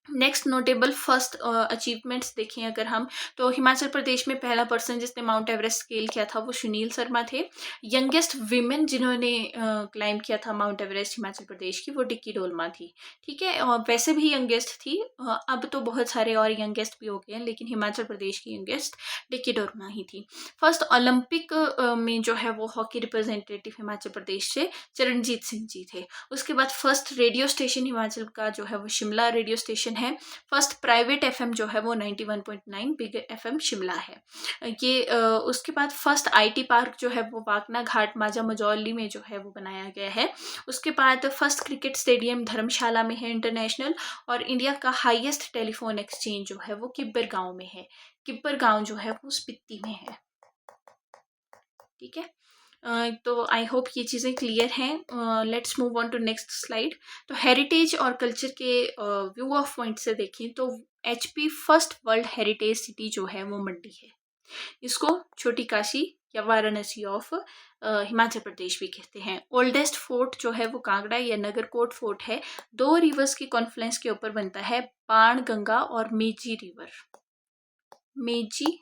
नेक्स्ट नोटेबल फर्स्ट अचीवमेंट्स देखें अगर हम, तो हिमाचल प्रदेश में पहला पर्सन जिसने माउंट एवरेस्ट स्केल किया था वो सुनील शर्मा थे। यंगेस्ट विमेन जिन्होंने क्लाइम किया था माउंट एवरेस्ट हिमाचल प्रदेश की, वो डिक्की डोलमा थी। ठीक है, वैसे भी यंगेस्ट थी, अब तो बहुत सारे और यंगेस्ट भी हो गए हैं, लेकिन हिमाचल प्रदेश की यंगेस्ट डिक्की डोलमा ही थी। फर्स्ट ओलंपिक में जो है वो हॉकी रिप्रेजेंटेटिव हिमाचल प्रदेश से चरणजीत सिंह जी थे। उसके बाद फर्स्ट रेडियो स्टेशन हिमाचल का जो है वो शिमला रेडियो स्टेशन स्टेशन है। फर्स्ट प्राइवेट एफएम जो है वो 91.9 बिग एफएम शिमला है। ये उसके बाद फर्स्ट आईटी पार्क जो है वो वाकना घाट माजा मजौली में जो है वो बनाया गया है। उसके बाद फर्स्ट क्रिकेट स्टेडियम धर्मशाला में है इंटरनेशनल। और इंडिया का हाईएस्ट टेलीफोन एक्सचेंज जो है वो किब्बर गांव में है। किब्बर गांव जो है वो स्पीति में है। ठीक है, तो आई होप ये चीज़ें क्लियर हैं। Let's move on to next slide. तो हेरिटेज और कल्चर के व्यू ऑफ पॉइंट से देखें तो HP first world heritage city जो है वो मंडी है। इसको छोटी काशी या वाराणसी ऑफ हिमाचल प्रदेश भी कहते हैं। ओल्डेस्ट फोर्ट जो है वो कांगड़ा या नगरकोट फोर्ट है। 2 रिवर्स की कॉन्फ्लुएंस के ऊपर बनता है, बाण गंगा और मेची रिवर। मेची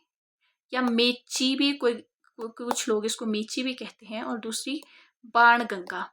या मेची भी कुछ लोग इसको मेची भी कहते हैं, और दूसरी बाण गंगा।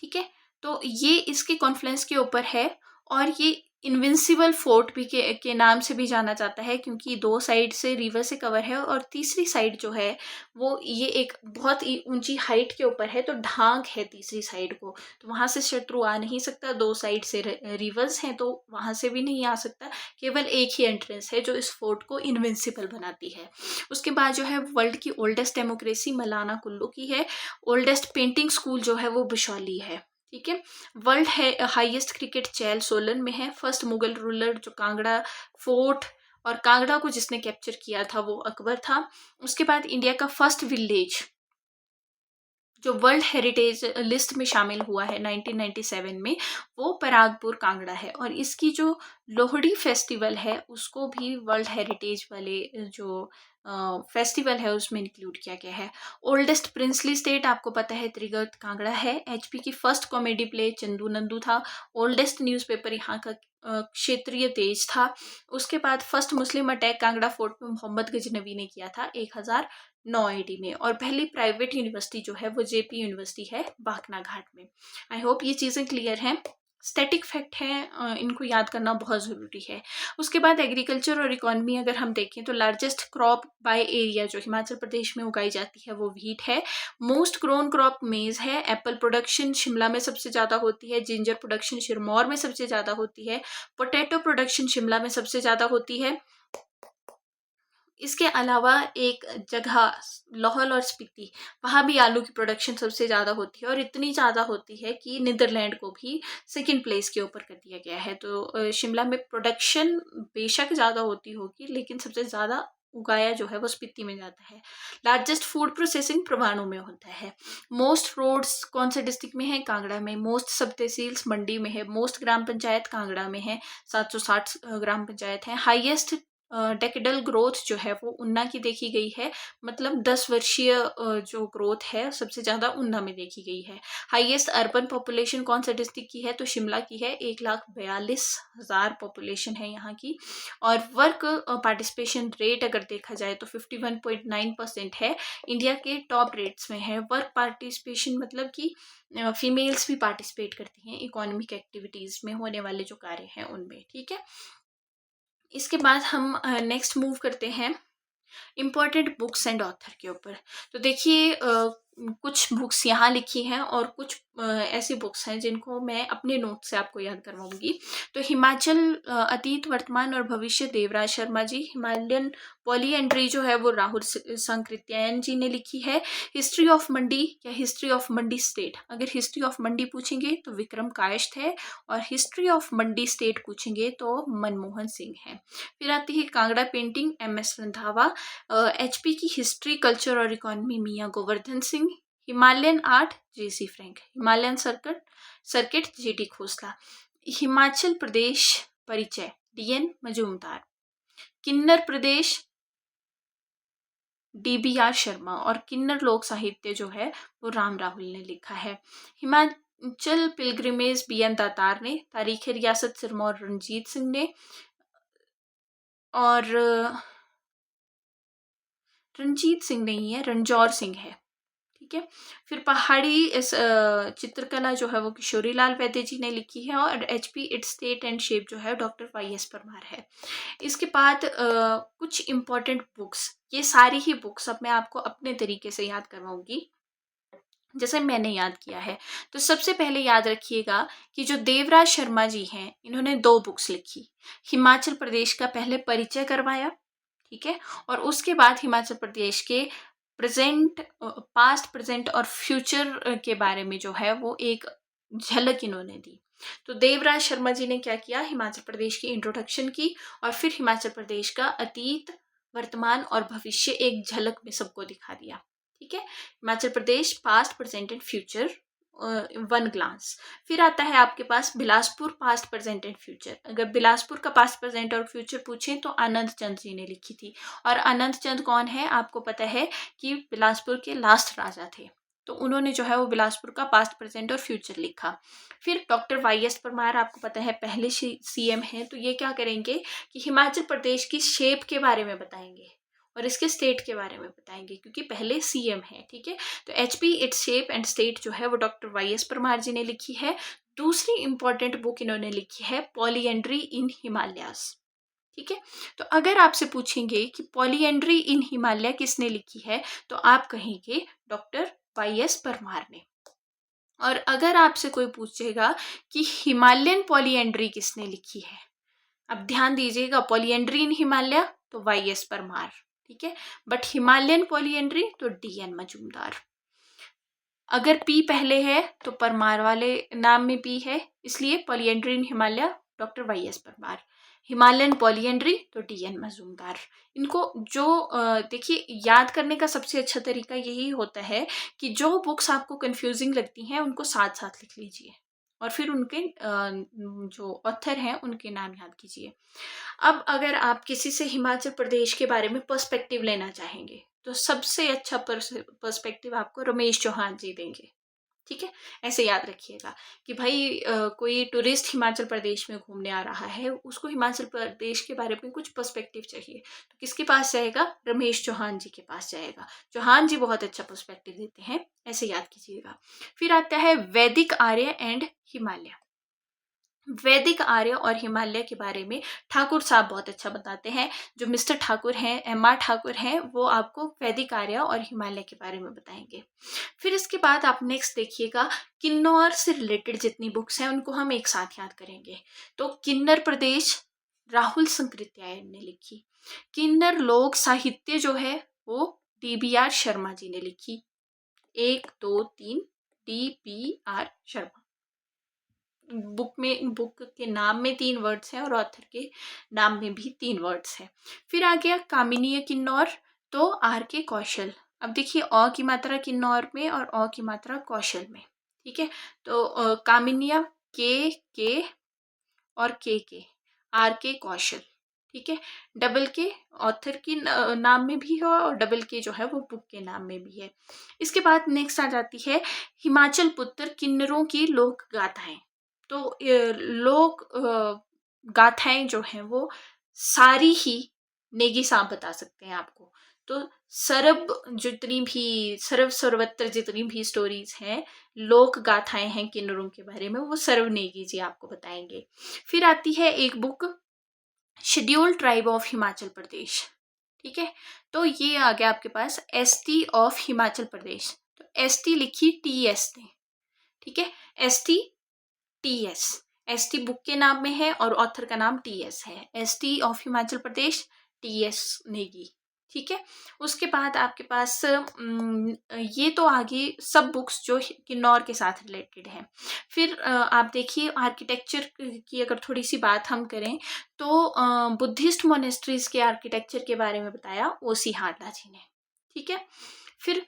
ठीक है, तो ये इसके कॉन्फ्लुएंस के ऊपर है। और ये इनविंसिबल फोर्ट भी के नाम से भी जाना जाता है, क्योंकि 2 साइड से रिवर से कवर है, और तीसरी साइड जो है वो ये एक बहुत ही ऊंची हाइट के ऊपर है, तो ढांक है तीसरी साइड को, तो वहां से शत्रु आ नहीं सकता। 2 साइड से रिवर्स हैं तो वहां से भी नहीं आ सकता। केवल एक ही एंट्रेंस है जो इस फोर्ट को इनविंसिबल बनाती है। उसके बाद जो है वर्ल्ड की ओल्डेस्ट डेमोक्रेसी मलाना कुल्लू की है। ओल्डेस्ट पेंटिंग स्कूल जो है वो बिशौली है। ठीक है, वर्ल्ड है हाईएस्ट क्रिकेट चैल सोलन में है। फर्स्ट मुगल रूलर जो कांगड़ा फोर्ट और कांगड़ा को जिसने कैप्चर किया था वो अकबर था। उसके बाद इंडिया का फर्स्ट विलेज जो वर्ल्ड हेरिटेज लिस्ट में शामिल हुआ है 1997 में, वो परागपुर कांगड़ा है। और इसकी जो लोहड़ी फेस्टिवल है उसको भी वर्ल्ड हेरिटेज वाले जो फेस्टिवल है उसमें इंक्लूड किया गया है। ओल्डेस्ट प्रिंसली स्टेट आपको पता है त्रिगर्त कांगड़ा है। एचपी की first comedy play Chandu Nandu था। ओल्डेस्ट न्यूज़पेपर यहाँ का क्षेत्रीय तेज था। उसके बाद first Muslim attack Kangra fort में मोहम्मद गजनवी ने किया था 1009 AD में। और पहली प्राइवेट यूनिवर्सिटी जो है वो जेपी यूनिवर्सिटी है बाकना घाट में। आई होप ये चीज़ें क्लियर हैं। स्टैटिक फैक्ट है, इनको याद करना बहुत ज़रूरी है। उसके बाद एग्रीकल्चर और इकोनॉमी अगर हम देखें तो लार्जेस्ट क्रॉप बाय एरिया जो हिमाचल प्रदेश में उगाई जाती है वो व्हीट है। मोस्ट ग्रोन क्रॉप मेज़ है। एप्पल प्रोडक्शन शिमला में सबसे ज़्यादा होती है। जिंजर प्रोडक्शन सिरमौर में सबसे ज़्यादा होती है। पोटैटो प्रोडक्शन शिमला में सबसे ज़्यादा होती है। इसके अलावा एक जगह लाहौल और स्पीति, वहाँ भी आलू की प्रोडक्शन सबसे ज़्यादा होती है, और इतनी ज़्यादा होती है कि नीदरलैंड को भी सेकंड प्लेस के ऊपर कर दिया गया है। तो शिमला में प्रोडक्शन बेशक ज़्यादा होती होगी, लेकिन सबसे ज़्यादा उगाया जो है वो स्पीति में जाता है। लार्जेस्ट फूड प्रोसेसिंग परवाणू में होता है। मोस्ट रोड्स कौन से डिस्ट्रिक्ट में है? कांगड़ा में। मोस्ट सब तहसील्स मंडी में है। मोस्ट ग्राम पंचायत कांगड़ा में है, 760 ग्राम पंचायत है। हाईएस्ट डेकेडल ग्रोथ जो है वो ऊना की देखी गई है, मतलब 10 वर्षीय जो ग्रोथ है सबसे ज़्यादा ऊना में देखी गई है। हाईएस्ट अर्बन पॉपुलेशन कौन सा डिस्ट्रिक्ट की है? तो शिमला की है, 1,42,000 पॉपुलेशन है यहाँ की। और वर्क पार्टिसिपेशन रेट अगर देखा जाए तो 51.9% है, इंडिया के टॉप रेट्स में है। वर्क पार्टिसिपेशन मतलब कि फीमेल्स भी पार्टिसिपेट करती हैं इकोनॉमिक एक्टिविटीज़ में होने वाले जो कार्य हैं उनमें। ठीक है, इसके बाद हम नेक्स्ट मूव करते हैं इम्पॉर्टेंट बुक्स एंड ऑथर के ऊपर। तो देखिए कुछ बुक्स यहाँ लिखी हैं और कुछ ऐसी बुक्स हैं जिनको मैं अपने नोट से आपको याद करवाऊंगी। तो हिमाचल अतीत वर्तमान और भविष्य देवराज शर्मा जी। हिमालयन पॉलीएंड्री जो है वो राहुल संकृत्यायन जी ने लिखी है। हिस्ट्री ऑफ मंडी या हिस्ट्री ऑफ मंडी स्टेट, अगर हिस्ट्री ऑफ मंडी पूछेंगे तो विक्रम कायस्थ है, और हिस्ट्री ऑफ मंडी स्टेट पूछेंगे तो मनमोहन सिंह है। फिर आती है Kangra painting, MS Randhawa. HP की हिस्ट्री कल्चर और economy Mian Goverdhan Singh. Himalayan art JC Frank. Himalayan circuit GT Khosla. Himachal Pradesh परिचय DN मजूमदार। किन्नर प्रदेश DBR शर्मा। और किन्नर लोक साहित्य जो है वो राम राहुल ने लिखा है। हिमाचल पिलग्रिमेज BN दातार ने। तारीख रियासत सिरमौर रणजीत सिंह ने। और रणजीत सिंह नहीं है, रणजौर सिंह है। ठीक है, फिर पहाड़ी इस चित्रकला जो है वो किशोरी लाल वैद्य जी ने लिखी है। और HP it's state and shape जो है डॉक्टर YS परमार है। इसके बाद कुछ इम्पोर्टेंट बुक्स, ये सारी ही बुक्स अब मैं आपको अपने तरीके से याद करवाऊंगी। जैसे मैंने याद किया है। तो सबसे पहले याद रखिएगा कि जो देवराज शर्मा जी हैं, इन्होंने 2 बुक्स लिखी। हिमाचल प्रदेश का पहले परिचय करवाया, ठीक है, और उसके बाद हिमाचल प्रदेश के प्रेजेंट, पास्ट, प्रेजेंट और फ्यूचर के बारे में जो है वो एक झलक इन्होंने दी। तो देवराज शर्मा जी ने क्या किया, हिमाचल प्रदेश की इंट्रोडक्शन की और फिर हिमाचल प्रदेश का अतीत, वर्तमान और भविष्य एक झलक में सबको दिखा दिया, ठीक है। Himachal Pradesh past, present and future, one glance. फिर आता है आपके पास Bilaspur past, present and future. अगर बिलासपुर का पास्ट, प्रेजेंट और फ्यूचर पूछें तो आनंद चंद जी ने लिखी थी। और आनंद चंद कौन है, आपको पता है कि बिलासपुर के लास्ट राजा थे, तो उन्होंने जो है वो बिलासपुर का पास्ट, प्रेजेंट और फ्यूचर लिखा। फिर डॉक्टर वाई.एस. परमार, आपको पता है पहले सीएम हैं, तो ये क्या करेंगे कि हिमाचल प्रदेश की शेप के बारे में बताएंगे और इसके स्टेट के बारे में बताएंगे, क्योंकि पहले सीएम है, ठीक है। तो HP, its shape and state जो है वो डॉक्टर वाई.एस. परमार जी ने लिखी है। दूसरी इंपॉर्टेंट बुक इन्होंने लिखी है पॉलीएंड्री इन हिमालयास, ठीक है। तो अगर आपसे पूछेंगे कि पॉलीएंड्री इन हिमालय किसने लिखी है, तो आप कहेंगे डॉक्टर वाई.एस. परमार ने। और अगर आपसे कोई पूछेगा कि हिमालयन पॉलीएंड्री किसने लिखी है, अब ध्यान दीजिएगा, पॉलीएंड्री इन हिमालय तो वाई.एस. परमार, ठीक है, बट हिमालयन पॉलीएंड्री तो डी.एन. मजूमदार। अगर पी पहले है तो परमार वाले नाम में पी है, इसलिए polyandry in Himalaya doctor Y S. Parmar, Himalayan polyandry तो डी.एन. मजूमदार। इनको जो देखिए, याद करने का सबसे अच्छा तरीका यही होता है कि जो बुक्स आपको कंफ्यूजिंग लगती हैं उनको साथ साथ लिख लीजिए और फिर उनके जो ऑथर हैं उनके नाम याद कीजिए। अब अगर आप किसी से हिमाचल प्रदेश के बारे में पर्सपेक्टिव लेना चाहेंगे तो सबसे अच्छा पर्सपेक्टिव आपको रमेश चौहान जी देंगे, ठीक है। ऐसे याद रखिएगा कि भाई कोई टूरिस्ट हिमाचल प्रदेश में घूमने आ रहा है, उसको हिमाचल प्रदेश के बारे में कुछ पर्सपेक्टिव चाहिए, तो किसके पास जाएगा, रमेश चौहान जी के पास जाएगा। चौहान जी बहुत अच्छा पर्सपेक्टिव देते हैं, ऐसे याद कीजिएगा। फिर आता है वैदिक आर्य एंड हिमालय। वैदिक आर्य और हिमालय के बारे में ठाकुर साहब बहुत अच्छा बताते हैं। जो मिस्टर ठाकुर हैं, एम.आर. ठाकुर हैं, वो आपको वैदिक आर्य और हिमालय के बारे में बताएंगे। फिर इसके बाद आप नेक्स्ट देखिएगा, किन्नौर से रिलेटेड जितनी बुक्स हैं उनको हम एक साथ याद करेंगे। तो किन्नर प्रदेश राहुल संकृत्यायन ने लिखी। किन्नर लोक साहित्य जो है वो डी.बी.आर. शर्मा जी ने लिखी। 1, 2, 3 डी.बी.आर. शर्मा। बुक के नाम में 3 वर्ड्स हैं और ऑथर के नाम में भी 3 वर्ड्स हैं। फिर आ गया कामिनीय किन्नौर, तो आर.के. कौशल। अब देखिए, अ की मात्रा किन्नौर में और अ की मात्रा कौशल में, ठीक है। तो कामिनिया के और के आर.के. कौशल, ठीक है। डबल के ऑथर की नाम में भी है और डबल के जो है वो बुक के नाम में भी है। इसके बाद नेक्स्ट आ जाती है हिमाचल पुत्र किन्नरों की लोक गाथाएं। तो लोक गाथाएं जो हैं वो सारी ही नेगी साहब बता सकते हैं आपको। तो सर्व सर्वत्र जितनी भी स्टोरीज हैं, लोक गाथाएं हैं किन्नरों के बारे में, वो सर्व नेगी जी आपको बताएंगे। फिर आती है एक book, scheduled tribe of Himachal Pradesh, ठीक है। तो ये आ गया आपके पास एसटी ऑफ हिमाचल प्रदेश। तो एसटी लिखी टीएस ने, ठीक है, एसटी टीएस। एसटी बुक के नाम में है और ऑथर का नाम टीएस है। ST of Himachal Pradesh, TS Negi, ठीक है। उसके बाद आपके पास ये तो आगे सब बुक्स जो किन्नौर के साथ रिलेटेड हैं। फिर आप देखिए आर्किटेक्चर की अगर थोड़ी सी बात हम करें तो बुद्धिस्ट मोनेस्ट्रीज के आर्किटेक्चर के बारे में बताया ओ.सी. हारडा जी ने, ठीक है। फिर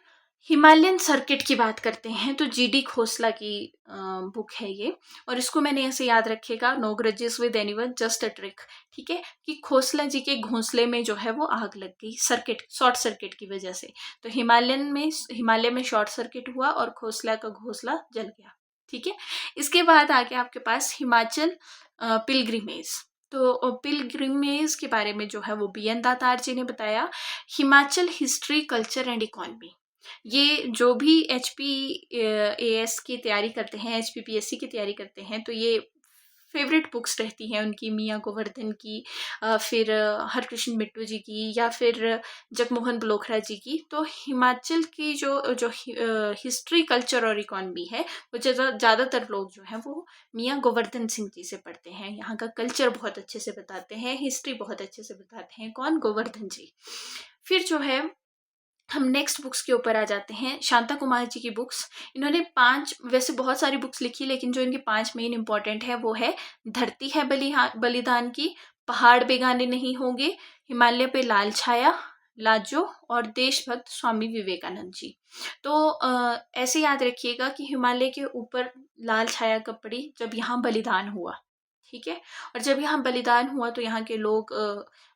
हिमालयन सर्किट की बात करते हैं तो जी.डी. खोसला की बुक है ये, और इसको मैंने ऐसे याद रखिएगा, no grudges with anyone, just a trick, ठीक है। कि खोसला जी के घोंसले में जो है वो आग लग गई शॉर्ट सर्किट की वजह से। तो हिमालय में शॉर्ट सर्किट हुआ और खोसला का घोंसला जल गया, ठीक है। इसके बाद आ गया आपके पास हिमाचल पिलग्रिमेज। तो पिलग्रिमेज के बारे में जो है वो बी.एन. दातार जी ने बताया। Himachal history, culture and economy, ये जो भी HPAS की तैयारी करते हैं, HPPSC की तैयारी करते हैं, तो ये फेवरेट बुक्स रहती हैं उनकी, मियाँ गोवर्धन की, फिर हरकृष्ण मिट्टू जी की, या फिर जगमोहन बलोखरा जी की। तो हिमाचल की जो जो हिस्ट्री, कल्चर और इकॉनमी है, वो ज़्यादातर लोग जो हैं वो मियाँ गोवर्धन सिंह जी से पढ़ते हैं। यहाँ का कल्चर बहुत अच्छे से बताते हैं, हिस्ट्री बहुत अच्छे से बताते हैं। कौन? गोवर्धन जी। फिर जो है हम नेक्स्ट बुक्स के ऊपर आ जाते हैं, शांता कुमार जी की बुक्स। इन्होंने 5, वैसे बहुत सारी बुक्स लिखी, लेकिन जो इनकी 5 मेन इंपॉर्टेंट है वो है धरती है बलिदान की, पहाड़ बेगाने नहीं होंगे, हिमालय पे लाल छाया, लाजो, और देशभक्त स्वामी विवेकानंद जी। तो ऐसे याद रखिएगा कि हिमालय के ऊपर लाल छाया कब पड़ी? जब यहाँ बलिदान हुआ। ठीक है। और जब यहाँ बलिदान हुआ तो यहाँ के लोग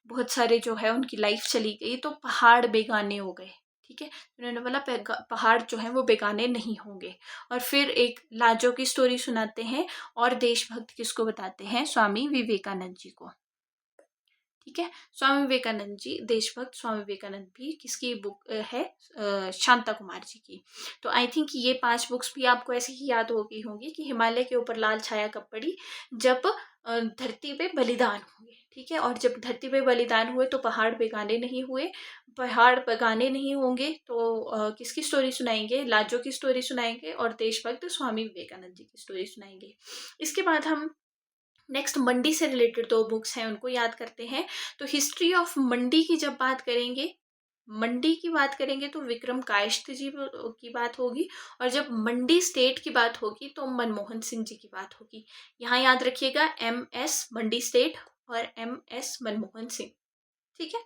बहुत सारे जो है उनकी लाइफ चली गई, तो पहाड़ बेगाने हो गए। ठीक है। उन्होंने बोला पहाड़ जो है वो बेगाने नहीं होंगे। और फिर एक लाजो की स्टोरी सुनाते हैं, और देशभक्त किसको बताते हैं? स्वामी विवेकानंद जी को। ठीक है। स्वामी विवेकानंद जी, देशभक्त स्वामी विवेकानंद भी किसकी बुक है? शांता कुमार जी की। तो आई थिंक ये 5 बुक्स भी आपको ऐसे ही याद हो गई होंगी कि हिमालय के ऊपर लाल छाया कब पड़ी? जब धरती पे बलिदान हुए। ठीक है। और जब धरती पे बलिदान हुए तो पहाड़ बेगाने नहीं हुए। पहाड़ बेगाने नहीं होंगे तो किसकी स्टोरी सुनाएंगे? लाजो की स्टोरी सुनाएंगे, और देशभक्त स्वामी विवेकानंद जी की स्टोरी सुनाएंगे। इसके बाद हम नेक्स्ट मंडी से रिलेटेड 2 बुक्स हैं, उनको याद करते हैं। तो हिस्ट्री ऑफ मंडी की जब बात करेंगे, मंडी की बात करेंगे तो विक्रम कायस्थ जी की बात होगी, और जब मंडी स्टेट की बात होगी तो मनमोहन सिंह जी की बात होगी। यहाँ याद रखिएगा MS मंडी स्टेट और MS मनमोहन सिंह। ठीक है।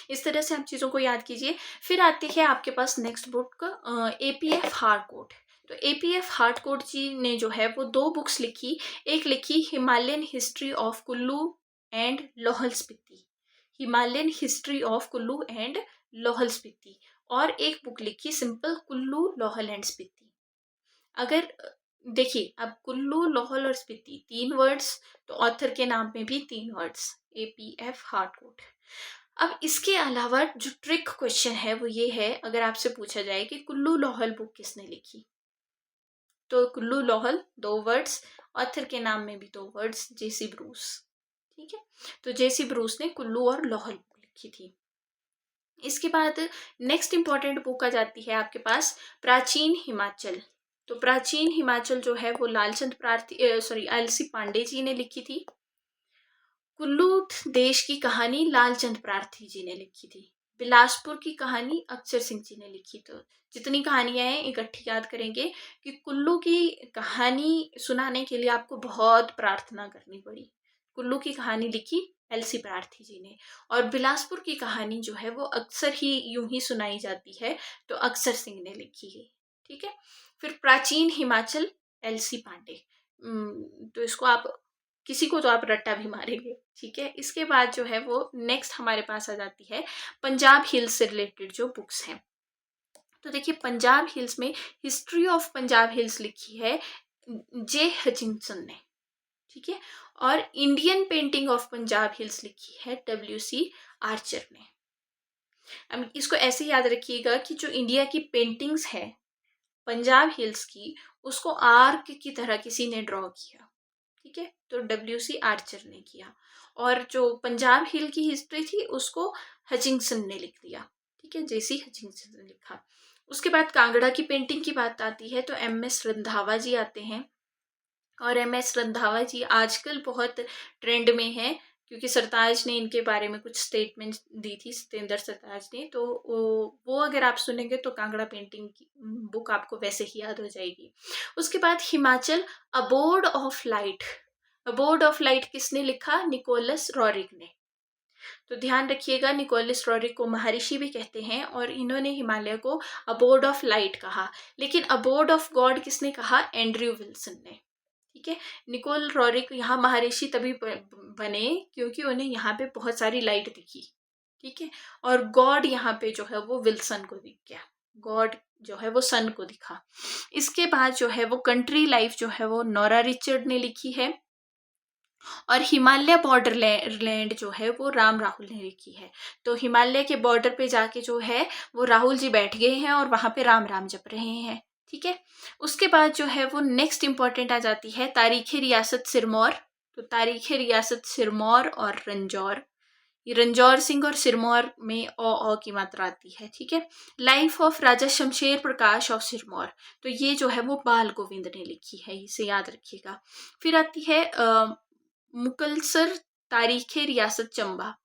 इस तरह से आप चीज़ों को याद कीजिए। फिर आती है आपके पास नेक्स्ट बुक APF हार्डकोट। तो APF हार्डकोट जी ने जो है वो 2 बुक्स लिखी। एक लिखी Himalayan history of Kullu and Lahaul Spiti, Himalayan history of Kullu and Lahaul Spiti, और एक बुक लिखी सिंपल कुल्लू, लाहौल एंड स्पीति। अगर देखिए, अब कुल्लू, लाहौल और स्पीति 3 वर्ड्स, तो ऑथर के नाम में भी 3 वर्ड्स, APF हार्डकोट। अब इसके अलावा जो ट्रिक क्वेश्चन है वो ये है, अगर आपसे पूछा जाए कि कुल्लू लाहौल बुक किसने लिखी, तो कुल्लू लाहौल 2 वर्ड्स, ऑथर के नाम में भी 2 वर्ड्स, JC ब्रूस। ठीक है। तो JC ब्रूस ने कुल्लू और लाहौल बुक लिखी थी। इसके बाद नेक्स्ट इंपॉर्टेंट बुक आ जाती है आपके पास प्राचीन हिमाचल। तो प्राचीन हिमाचल जो है वो लालचंद LC पांडे जी ने लिखी थी। कुल्लू देश की कहानी लालचंद प्रार्थी जी ने लिखी थी। बिलासपुर की कहानी अक्षर सिंह जी ने लिखी। तो जितनी कहानियां हैं इकट्ठी याद करेंगे कि कुल्लू की कहानी सुनाने के लिए आपको बहुत प्रार्थना करनी पड़ी। कुल्लू की कहानी लिखी LC प्रार्थी जी ने, और बिलासपुर की कहानी जो है वो अक्सर ही यूं ही सुनाई जाती है, तो अक्षर सिंह ने लिखी है। ठीक है। फिर प्राचीन हिमाचल LC पांडे। तो इसको आप किसी को तो आप रट्टा भी मारेंगे। ठीक है। इसके बाद जो है वो नेक्स्ट हमारे पास आ जाती है पंजाब हिल्स से रिलेटेड जो बुक्स हैं। तो देखिए, पंजाब हिल्स में हिस्ट्री ऑफ पंजाब हिल्स लिखी है J हचिंसन ने। ठीक है। और Indian painting of Punjab hills लिखी है WC आर्चर ने। अब इसको ऐसे याद रखिएगा कि जो इंडिया की पेंटिंग्स है पंजाब हिल्स की, उसको आर्क की तरह किसी ने ड्रॉ किया। ठीक है। तो WC आर्चर ने किया, और जो पंजाब हिल की हिस्ट्री थी उसको हचिंसन ने लिख दिया। ठीक है। JC हचिंसन ने लिखा। उसके बाद कांगड़ा की पेंटिंग की बात आती है तो MS रंधावा जी आते हैं, और MS रंधावा जी आजकल बहुत ट्रेंड में है, क्योंकि सरताज ने इनके बारे में कुछ स्टेटमेंट दी थी, सत्येंद्र सरताज ने। तो वो अगर आप सुनेंगे तो कांगड़ा पेंटिंग की बुक आपको वैसे ही याद हो जाएगी। उसके बाद Himachal abode of light. Abode of light किसने लिखा? निकोलस रॉरिक ने। तो ध्यान रखिएगा, निकोलस रॉरिक को महर्षि भी कहते हैं, और इन्होंने हिमालय को अबोर्ड ऑफ लाइट कहा। लेकिन अबोर्ड ऑफ गॉड किसने कहा? एंड्रयू विल्सन ने। ठीक है। निकोल रॉरिक यहाँ महर्षि तभी बने क्योंकि उन्हें यहाँ पे बहुत सारी लाइट दिखी। ठीक है। और गॉड यहाँ पे जो है वो विल्सन को दिख गया, गॉड जो है वो सन को दिखा। इसके बाद जो है वो कंट्री लाइफ जो है वो नोरा रिचर्ड ने लिखी है, और हिमालय बॉर्डर लैंड जो है वो राम राहुल ने लिखी है। तो हिमालय के बॉर्डर पे जाके जो है वो राहुल जी बैठ गए हैं और वहां पे राम राम जप रहे हैं। ठीक है। उसके बाद जो है वो नेक्स्ट इंपॉर्टेंट आ जाती है तारीख रियासत सिरमौर। तो तारीख़ रियासत सिरमौर और रंजौर, ये रंजौर सिंह और सिरमौर में ओ की मात्रा आती है, ठीक है। Life of Raja Shamsher Prakash of Sirmaur, तो ये जो है वो बाल गोविंद ने लिखी है, इसे याद रखिएगा। फिर आती है मुकलसर तारीख़ रियासत चंबा,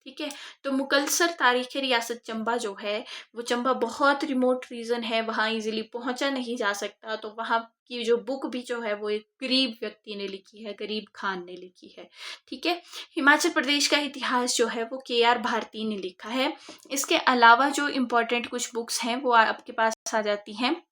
ठीक है। तो मुकलसर तारीख़ रियासत चंबा जो है वो, चंबा बहुत रिमोट रीजन है, वहाँ इजीली पहुँचा नहीं जा सकता, तो वहाँ की जो बुक भी जो है वो एक गरीब व्यक्ति ने लिखी है, गरीब खान ने लिखी है, ठीक है। हिमाचल प्रदेश का इतिहास जो है वो KR भारती ने लिखा है। इसके अलावा जो इम्पोर्टेंट कुछ बुक्स हैं वो आपके पास आ जाती हैं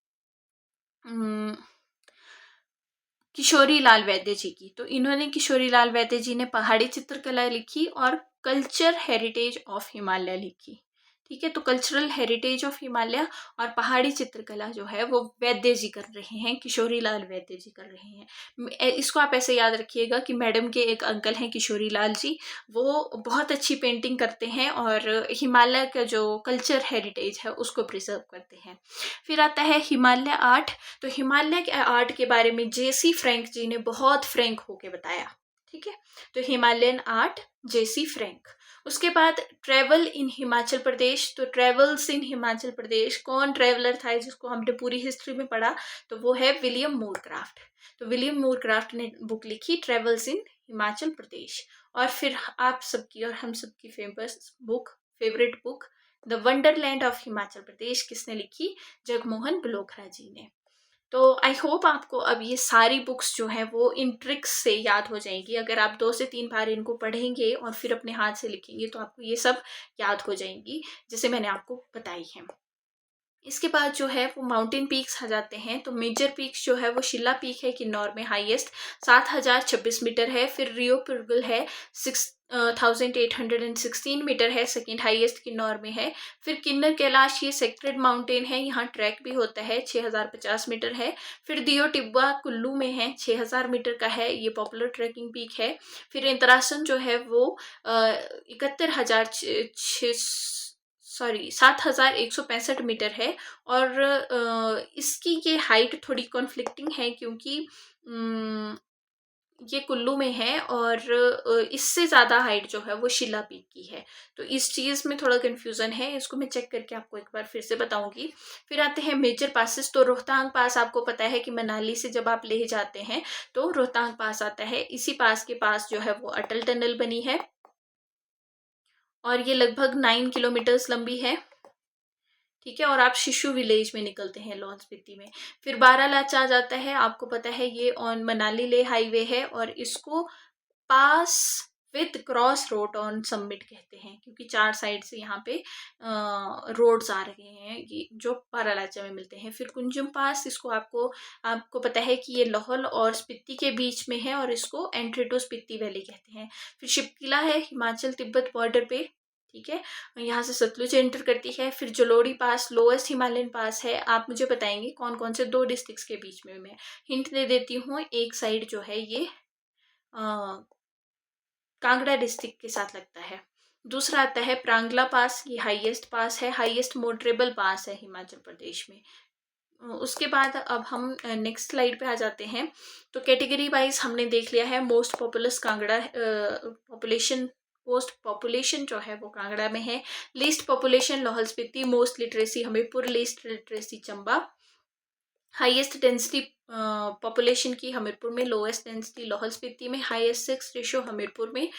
किशोरी लाल वैद्य जी की। तो इन्होंने, किशोरी लाल वैद्य जी ने पहाड़ी चित्रकला लिखी और कल्चर हेरिटेज ऑफ हिमालय लिखी, ठीक है। तो कल्चरल हेरिटेज ऑफ हिमालय और पहाड़ी चित्रकला जो है वो वैद्य जी कर रहे हैं, किशोरी लाल वैद्य जी कर रहे हैं। इसको आप ऐसे याद रखिएगा कि मैडम के एक अंकल हैं किशोरी लाल जी, वो बहुत अच्छी पेंटिंग करते हैं और हिमालय का जो कल्चर हेरिटेज है उसको प्रिजर्व करते हैं। फिर आता है हिमालय आर्ट। तो हिमालय के आर्ट के बारे में JC फ्रैंक जी ने बहुत फ्रैंक होके बताया, ठीक है। तो हिमालयन आर्ट, JC फ्रैंक। उसके बाद ट्रेवल इन हिमाचल प्रदेश। तो ट्रेवल्स इन हिमाचल प्रदेश, कौन ट्रेवलर था जिसको हमने पूरी हिस्ट्री में पढ़ा, तो वो है विलियम मोरक्राफ्ट। तो विलियम मोरक्राफ्ट ने बुक लिखी ट्रेवल्स इन हिमाचल प्रदेश। और फिर आप सबकी और हम सबकी famous book, favourite book, the wonderland of Himachal Pradesh, किसने लिखी, जगमोहन बलोत्रा जी ने। तो आई होप आपको अब ये सारी बुक्स जो हैं वो इन ट्रिक्स से याद हो जाएंगी। अगर आप 2 से 3 बार इनको पढ़ेंगे और फिर अपने हाथ से लिखेंगे तो आपको ये सब याद हो जाएंगी, जैसे मैंने आपको बताई है। इसके बाद जो है वो माउंटेन पीक्स आ जाते हैं। तो मेजर पीक्स जो है वो शिला पीक है किन्नौर में, हाईएस्ट 7026 मीटर है। फिर रियो पुरगल है 6816 मीटर है, सेकंड हाईएस्ट किन्नौर में है। फिर किन्नर कैलाश, ये सेक्रेड माउंटेन है, यहाँ ट्रैक भी होता है, 6050 मीटर है। फिर दियो टिब्बा कुल्लू में है, 6000 मीटर का है, ये पॉपुलर ट्रैकिंग पीक है। फिर इंतरासन जो है वो 7165 मीटर है। और इसकी ये हाइट थोड़ी कॉन्फ्लिक्टिंग है क्योंकि ये कुल्लू में है और इससे ज़्यादा हाइट जो है वो शिला पीक की है। तो इस चीज़ में थोड़ा कन्फ्यूज़न है, इसको मैं चेक करके आपको एक बार फिर से बताऊंगी। फिर आते हैं मेजर पासेस। तो रोहतांग पास, आपको पता है कि मनाली से जब आप लेह जाते हैं तो रोहतांग पास आता है। इसी पास के पास जो है वो अटल टनल बनी है और ये लगभग 9 किलोमीटर्स लंबी है, ठीक है। और आप शिशु विलेज में निकलते हैं लाहौल स्पीति में। फिर बारालाचा आ जाता है, आपको पता है ये ऑन मनाली ले हाईवे है और इसको pass with cross road on summit कहते हैं क्योंकि 4 साइड से यहाँ पे रोड्स आ रहे हैं ये जो बारालाचा में मिलते हैं। फिर कुंजम पास, इसको आपको पता है कि ये लाहौल और स्पीति के बीच में है और इसको एंट्री टू स्पीति वैली कहते हैं। फिर शिपकिला है हिमाचल तिब्बत बॉर्डर पे, ठीक है, यहाँ से सतलुज एंटर करती है। फिर जलोड़ी पास लोएस्ट हिमालयन पास है। आप मुझे बताएंगे कौन कौन से 2 डिस्ट्रिक्ट्स के बीच में, मैं हिंट दे देती हूँ। एक साइड जो है ये कांगड़ा डिस्ट्रिक्ट के साथ लगता है। दूसरा आता है प्रांगला पास, ये हाईएस्ट पास है, हाईएस्ट मोटरेबल पास है हिमाचल प्रदेश में। उसके बाद अब हम नेक्स्ट स्लाइड पे आ जाते हैं। तो कैटेगरी वाइज हमने देख लिया है। मोस्ट पॉपुलस कांगड़ा पॉपुलेशन जो है वो कांगड़ा में है। Least population Lahaul Spiti, most literacy Hamirpur, least literacy Chamba. Highest density population की हमीरपुर में, लोएस्ट डेंसिटी लाहौल स्पीति में, हाईएस्ट सेक्स रेशो हमीरपुर में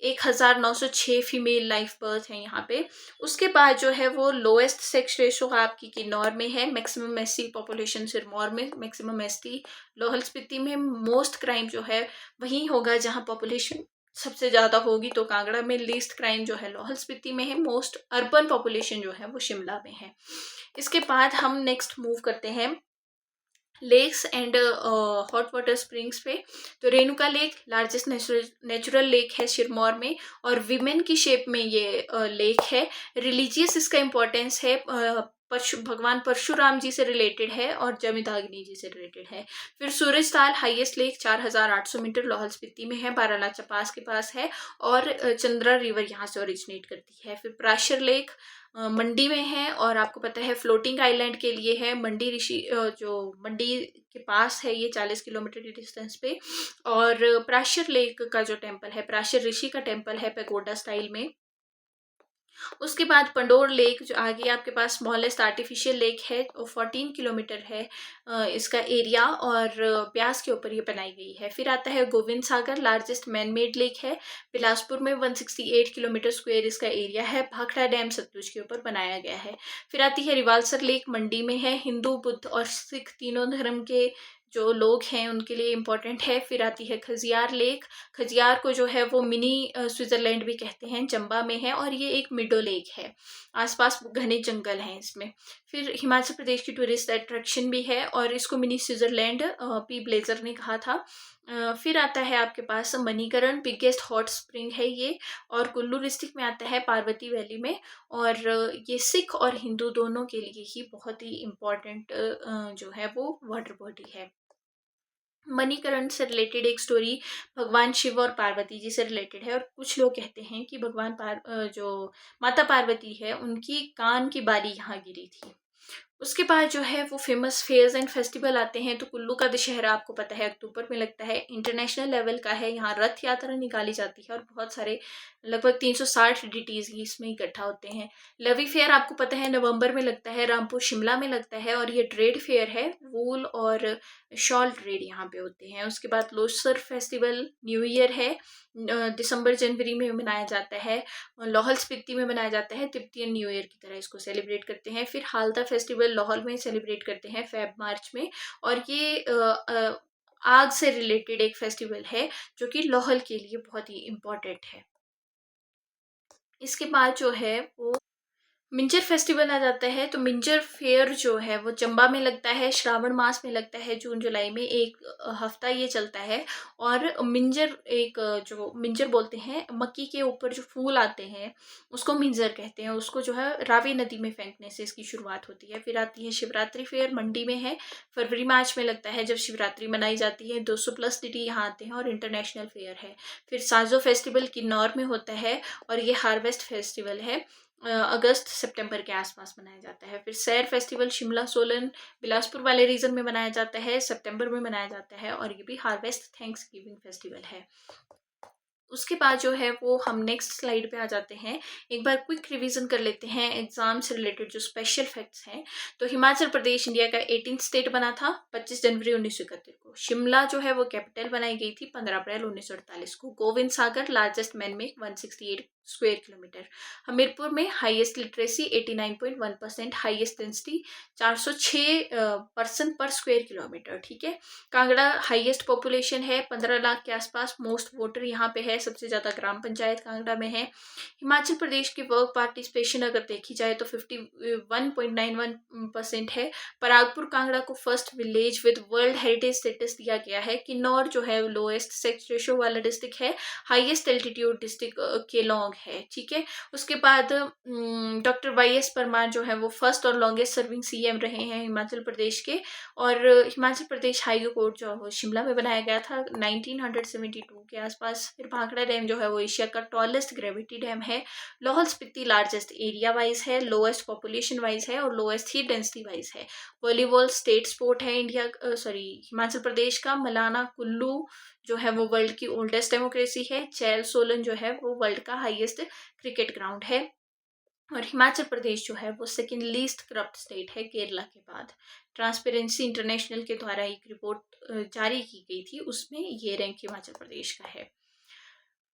1906 फीमेल लाइफ बर्थ है यहाँ पे। उसके बाद जो है वो लोएस्ट सेक्स रेशो आपकी किन्नौर में है, मैक्सिमम एसटी पॉपुलेशन सिरमौर में, मैक्सिमम एसटी लाहौल स्पीति में। मोस्ट क्राइम जो है वहीं होगा जहाँ पॉपुलेशन सबसे ज़्यादा होगी, तो कांगड़ा में। लीस्ट क्राइम जो है लाहौल स्पीति में है। मोस्ट अर्बन पॉपुलेशन जो है वो शिमला में है। इसके बाद हम नेक्स्ट मूव करते हैं lakes and hot water springs पे। तो Renuka lake largest natural lake है सिरमौर में और विमेन की शेप में ये लेक है। रिलीजियस इसका इम्पोर्टेंस है, भगवान परशुराम जी से रिलेटेड है और जमदग्नि जी से रिलेटेड है। फिर Surajtal highest lake 4800 metre Lahaul Spiti में है, बारालाचा पास के पास है और चंद्रा रिवर यहाँ से ओरिजिनेट करती है। फिर प्राशर लेक मंडी में है और आपको पता है फ्लोटिंग आइलैंड के लिए है। मंडी ऋषि जो मंडी के पास है ये 40 किलोमीटर की डिस्टेंस पे। और प्राशर लेक का जो टेम्पल है, प्राशर ऋषि का टेम्पल है पैगोडा स्टाइल में। उसके बाद पंडोर लेक जो आगे आपके पास स्मॉलेस्ट आर्टिफिशियल लेक है, वो 14 किलोमीटर है इसका एरिया और ब्यास के ऊपर ये बनाई गई है। फिर आता है Govind Sagar, largest man made lake है बिलासपुर में, 168 किलोमीटर स्क्वायर इसका एरिया है। भाखड़ा डैम सतलुज के ऊपर बनाया गया है। फिर आती है रिवाल्सर लेक, मंडी में है। हिंदू, बुद्ध और सिख तीनों धर्म के जो लोग हैं उनके लिए इम्पोर्टेंट है। फिर आती है खजियार लेक, खजियार को जो है वो मिनी स्विट्जरलैंड भी कहते हैं, चंबा में है और ये एक मिडो लेक है। आसपास घने जंगल हैं इसमें। फिर हिमाचल प्रदेश की टूरिस्ट अट्रैक्शन भी है और इसको मिनी स्विट्जरलैंड पी ब्लेजर ने कहा था। फिर आता है आपके पास मणिकरण, बिगेस्ट हॉट स्प्रिंग है ये और कुल्लू डिस्ट्रिक्ट में आता है, पार्वती वैली में। और ये सिख और हिंदू दोनों के लिए ही बहुत ही इम्पोर्टेंट जो है वो वाटर बॉडी है। मणिकरण से रिलेटेड एक स्टोरी भगवान शिव और पार्वती जी से रिलेटेड है और कुछ लोग कहते हैं कि जो माता पार्वती है उनकी कान की बाली यहाँ गिरी थी। उसके बाद जो है वो फेमस फेयर्स एंड फेस्टिवल आते हैं। तो कुल्लू का दशहरा आपको पता है अक्टूबर में लगता है, इंटरनेशनल लेवल का है। यहाँ रथ यात्रा निकाली जाती है और बहुत सारे लगभग 360 डिटीज इसमें इकट्ठा होते हैं। लवी फेयर आपको पता है नवंबर में लगता है, रामपुर शिमला में लगता है और ये ट्रेड फेयर है, वूल और शॉल ट्रेड यहाँ पे होते हैं। उसके बाद लोसर फेस्टिवल न्यू ईयर है, दिसंबर जनवरी में मनाया जाता है। लाहौल स्पीति में मनाया जाता है, तिब्बतियन न्यू ईयर की तरह इसको सेलिब्रेट करते हैं। फिर हालदा फेस्टिवल लाहौल में सेलिब्रेट करते हैं फेब मार्च में और ये आग से रिलेटेड एक फेस्टिवल है जो कि लाहौल के लिए बहुत ही इम्पोर्टेंट है। इसके बाद जो है वो मिंजर फेस्टिवल आ जाता है। तो मिंजर फेयर जो है वो चंबा में लगता है, श्रावण मास में लगता है, जून जुलाई में एक हफ्ता ये चलता है। और मिंजर जो मिंजर बोलते हैं, मक्की के ऊपर जो फूल आते हैं उसको मिंजर कहते हैं। उसको जो है रावी नदी में फेंकने से इसकी शुरुआत होती है। फिर आती है शिवरात्रि फेयर, मंडी में है, फरवरी मार्च में लगता है जब शिवरात्रि मनाई जाती है। 200+ डिटी यहाँ आते हैं और इंटरनेशनल फेयर है। फिर साजो फेस्टिवल किन्नौर में होता है और ये हार्वेस्ट फेस्टिवल है, अगस्त सितंबर के आसपास मनाया जाता है। फिर सैर फेस्टिवल शिमला, सोलन, बिलासपुर वाले रीजन में मनाया जाता है, सितंबर में मनाया जाता है और ये भी हार्वेस्ट थैंक्सगिविंग फेस्टिवल है। उसके बाद जो है वो हम नेक्स्ट स्लाइड पे आ जाते हैं। एक बार क्विक रिवीजन कर लेते हैं एग्जाम से रिलेटेड जो स्पेशल फैक्ट्स हैं। तो हिमाचल प्रदेश इंडिया का 18th स्टेट बना था 25 जनवरी 1971 को। शिमला जो है वो कैपिटल बनाई गई थी 15 अप्रैल 1948 को। Gobind Sagar largest man make 168 square kilometre. Hamirpur में highest literacy 89.1%, highest density 406 person per square kilometre. ठीक है। कांगड़ा हाईएस्ट पॉपुलेशन है 15 लाख के आसपास, मोस्ट वोटर यहाँ पे है, सबसे ज़्यादा ग्राम पंचायत कांगड़ा में है। हिमाचल प्रदेश की वर्क पार्टिसिपेशन अगर देखी जाए तो 51.91% है। परागपुर कांगड़ा को first village with world heritage status दिया गया है। किन्नौर जो है लोएस्ट सेक्स रेशो वाला डिस्ट्रिक्ट है, हाईएस्ट एल्टीट्यूड डिस्ट्रिक्ट केलोंग है। ठीक है। उसके बाद डॉक्टर YS परमार जो है वो फर्स्ट और लॉन्गेस्ट सर्विंग CM रहे हैं हिमाचल प्रदेश के। और हिमाचल प्रदेश हाई कोर्ट जो है वो शिमला में बनाया गया था 1972 के आसपास। फिर भाखड़ा डैम जो है वो एशिया का टॉलेस्ट ग्रेविटी डैम है। Lahaul Spiti largest area wise है, लोएस्ट पॉपुलेशन वाइज है और लोएस्ट ही डेंसिटी वाइज है। वॉलीबॉल स्टेट स्पोर्ट है हिमाचल प्रदेश का। मलाना कुल्लू जो है वो वर्ल्ड की ओल्डेस्ट डेमोक्रेसी है। चैल सोलन जो है वो वर्ल्ड का हाईएस्ट क्रिकेट ग्राउंड है। और हिमाचल प्रदेश जो है वो सेकेंड लीस्ट करप्ट स्टेट है केरला के बाद। ट्रांसपेरेंसी इंटरनेशनल के द्वारा एक रिपोर्ट जारी की गई थी, उसमें ये रैंक हिमाचल प्रदेश का है।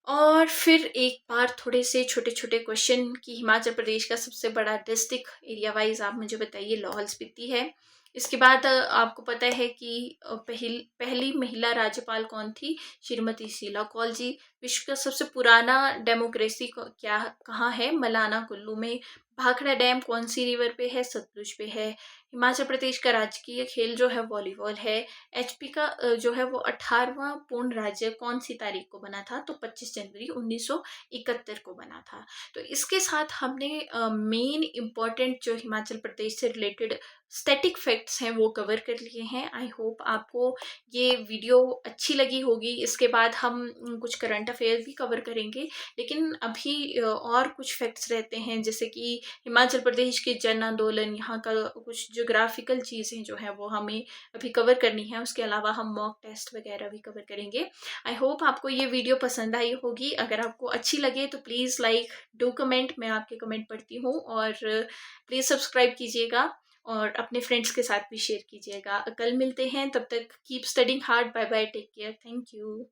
और फिर एक बार थोड़े से छोटे छोटे क्वेश्चन कि हिमाचल प्रदेश का सबसे बड़ा डिस्ट्रिक्ट एरिया वाइज आप मुझे बताइए। लाहौल स्पीति है। इसके बाद आपको पता है कि पहली महिला राज्यपाल कौन थी? श्रीमती शीला कौल जी। विश्व का सबसे पुराना डेमोक्रेसी कहाँ है? मलाना कुल्लू में। भाखड़ा डैम कौन सी रिवर पे है? सतलुज पे है। हिमाचल प्रदेश का राजकीय खेल जो है वॉलीबॉल है। एचपी का जो है वो 18वां पूर्ण राज्य कौन सी तारीख को बना था? तो 25 जनवरी 1971 को बना था। तो इसके साथ हमने मेन इम्पॉर्टेंट जो हिमाचल प्रदेश से रिलेटेड स्टैटिक फैक्ट्स हैं वो कवर कर लिए हैं। आई होप आपको ये वीडियो अच्छी लगी होगी। इसके बाद हम कुछ करंट अफेयर भी कवर करेंगे, लेकिन अभी और कुछ फैक्ट्स रहते हैं, जैसे कि हिमाचल प्रदेश के जन आंदोलन, यहाँ का कुछ ज्योग्राफिकल चीज़ें जो है वो हमें अभी कवर करनी है। उसके अलावा हम मॉक टेस्ट वगैरह भी कवर करेंगे। आई होप आपको ये वीडियो पसंद आई होगी। अगर आपको अच्छी लगे तो प्लीज़ लाइक, डू कमेंट, मैं आपके कमेंट पढ़ती हूँ। और प्लीज़ सब्सक्राइब कीजिएगा और अपने फ्रेंड्स के साथ भी शेयर कीजिएगा। कल मिलते हैं, तब तक keep studying hard. Bye bye, take care, thank you.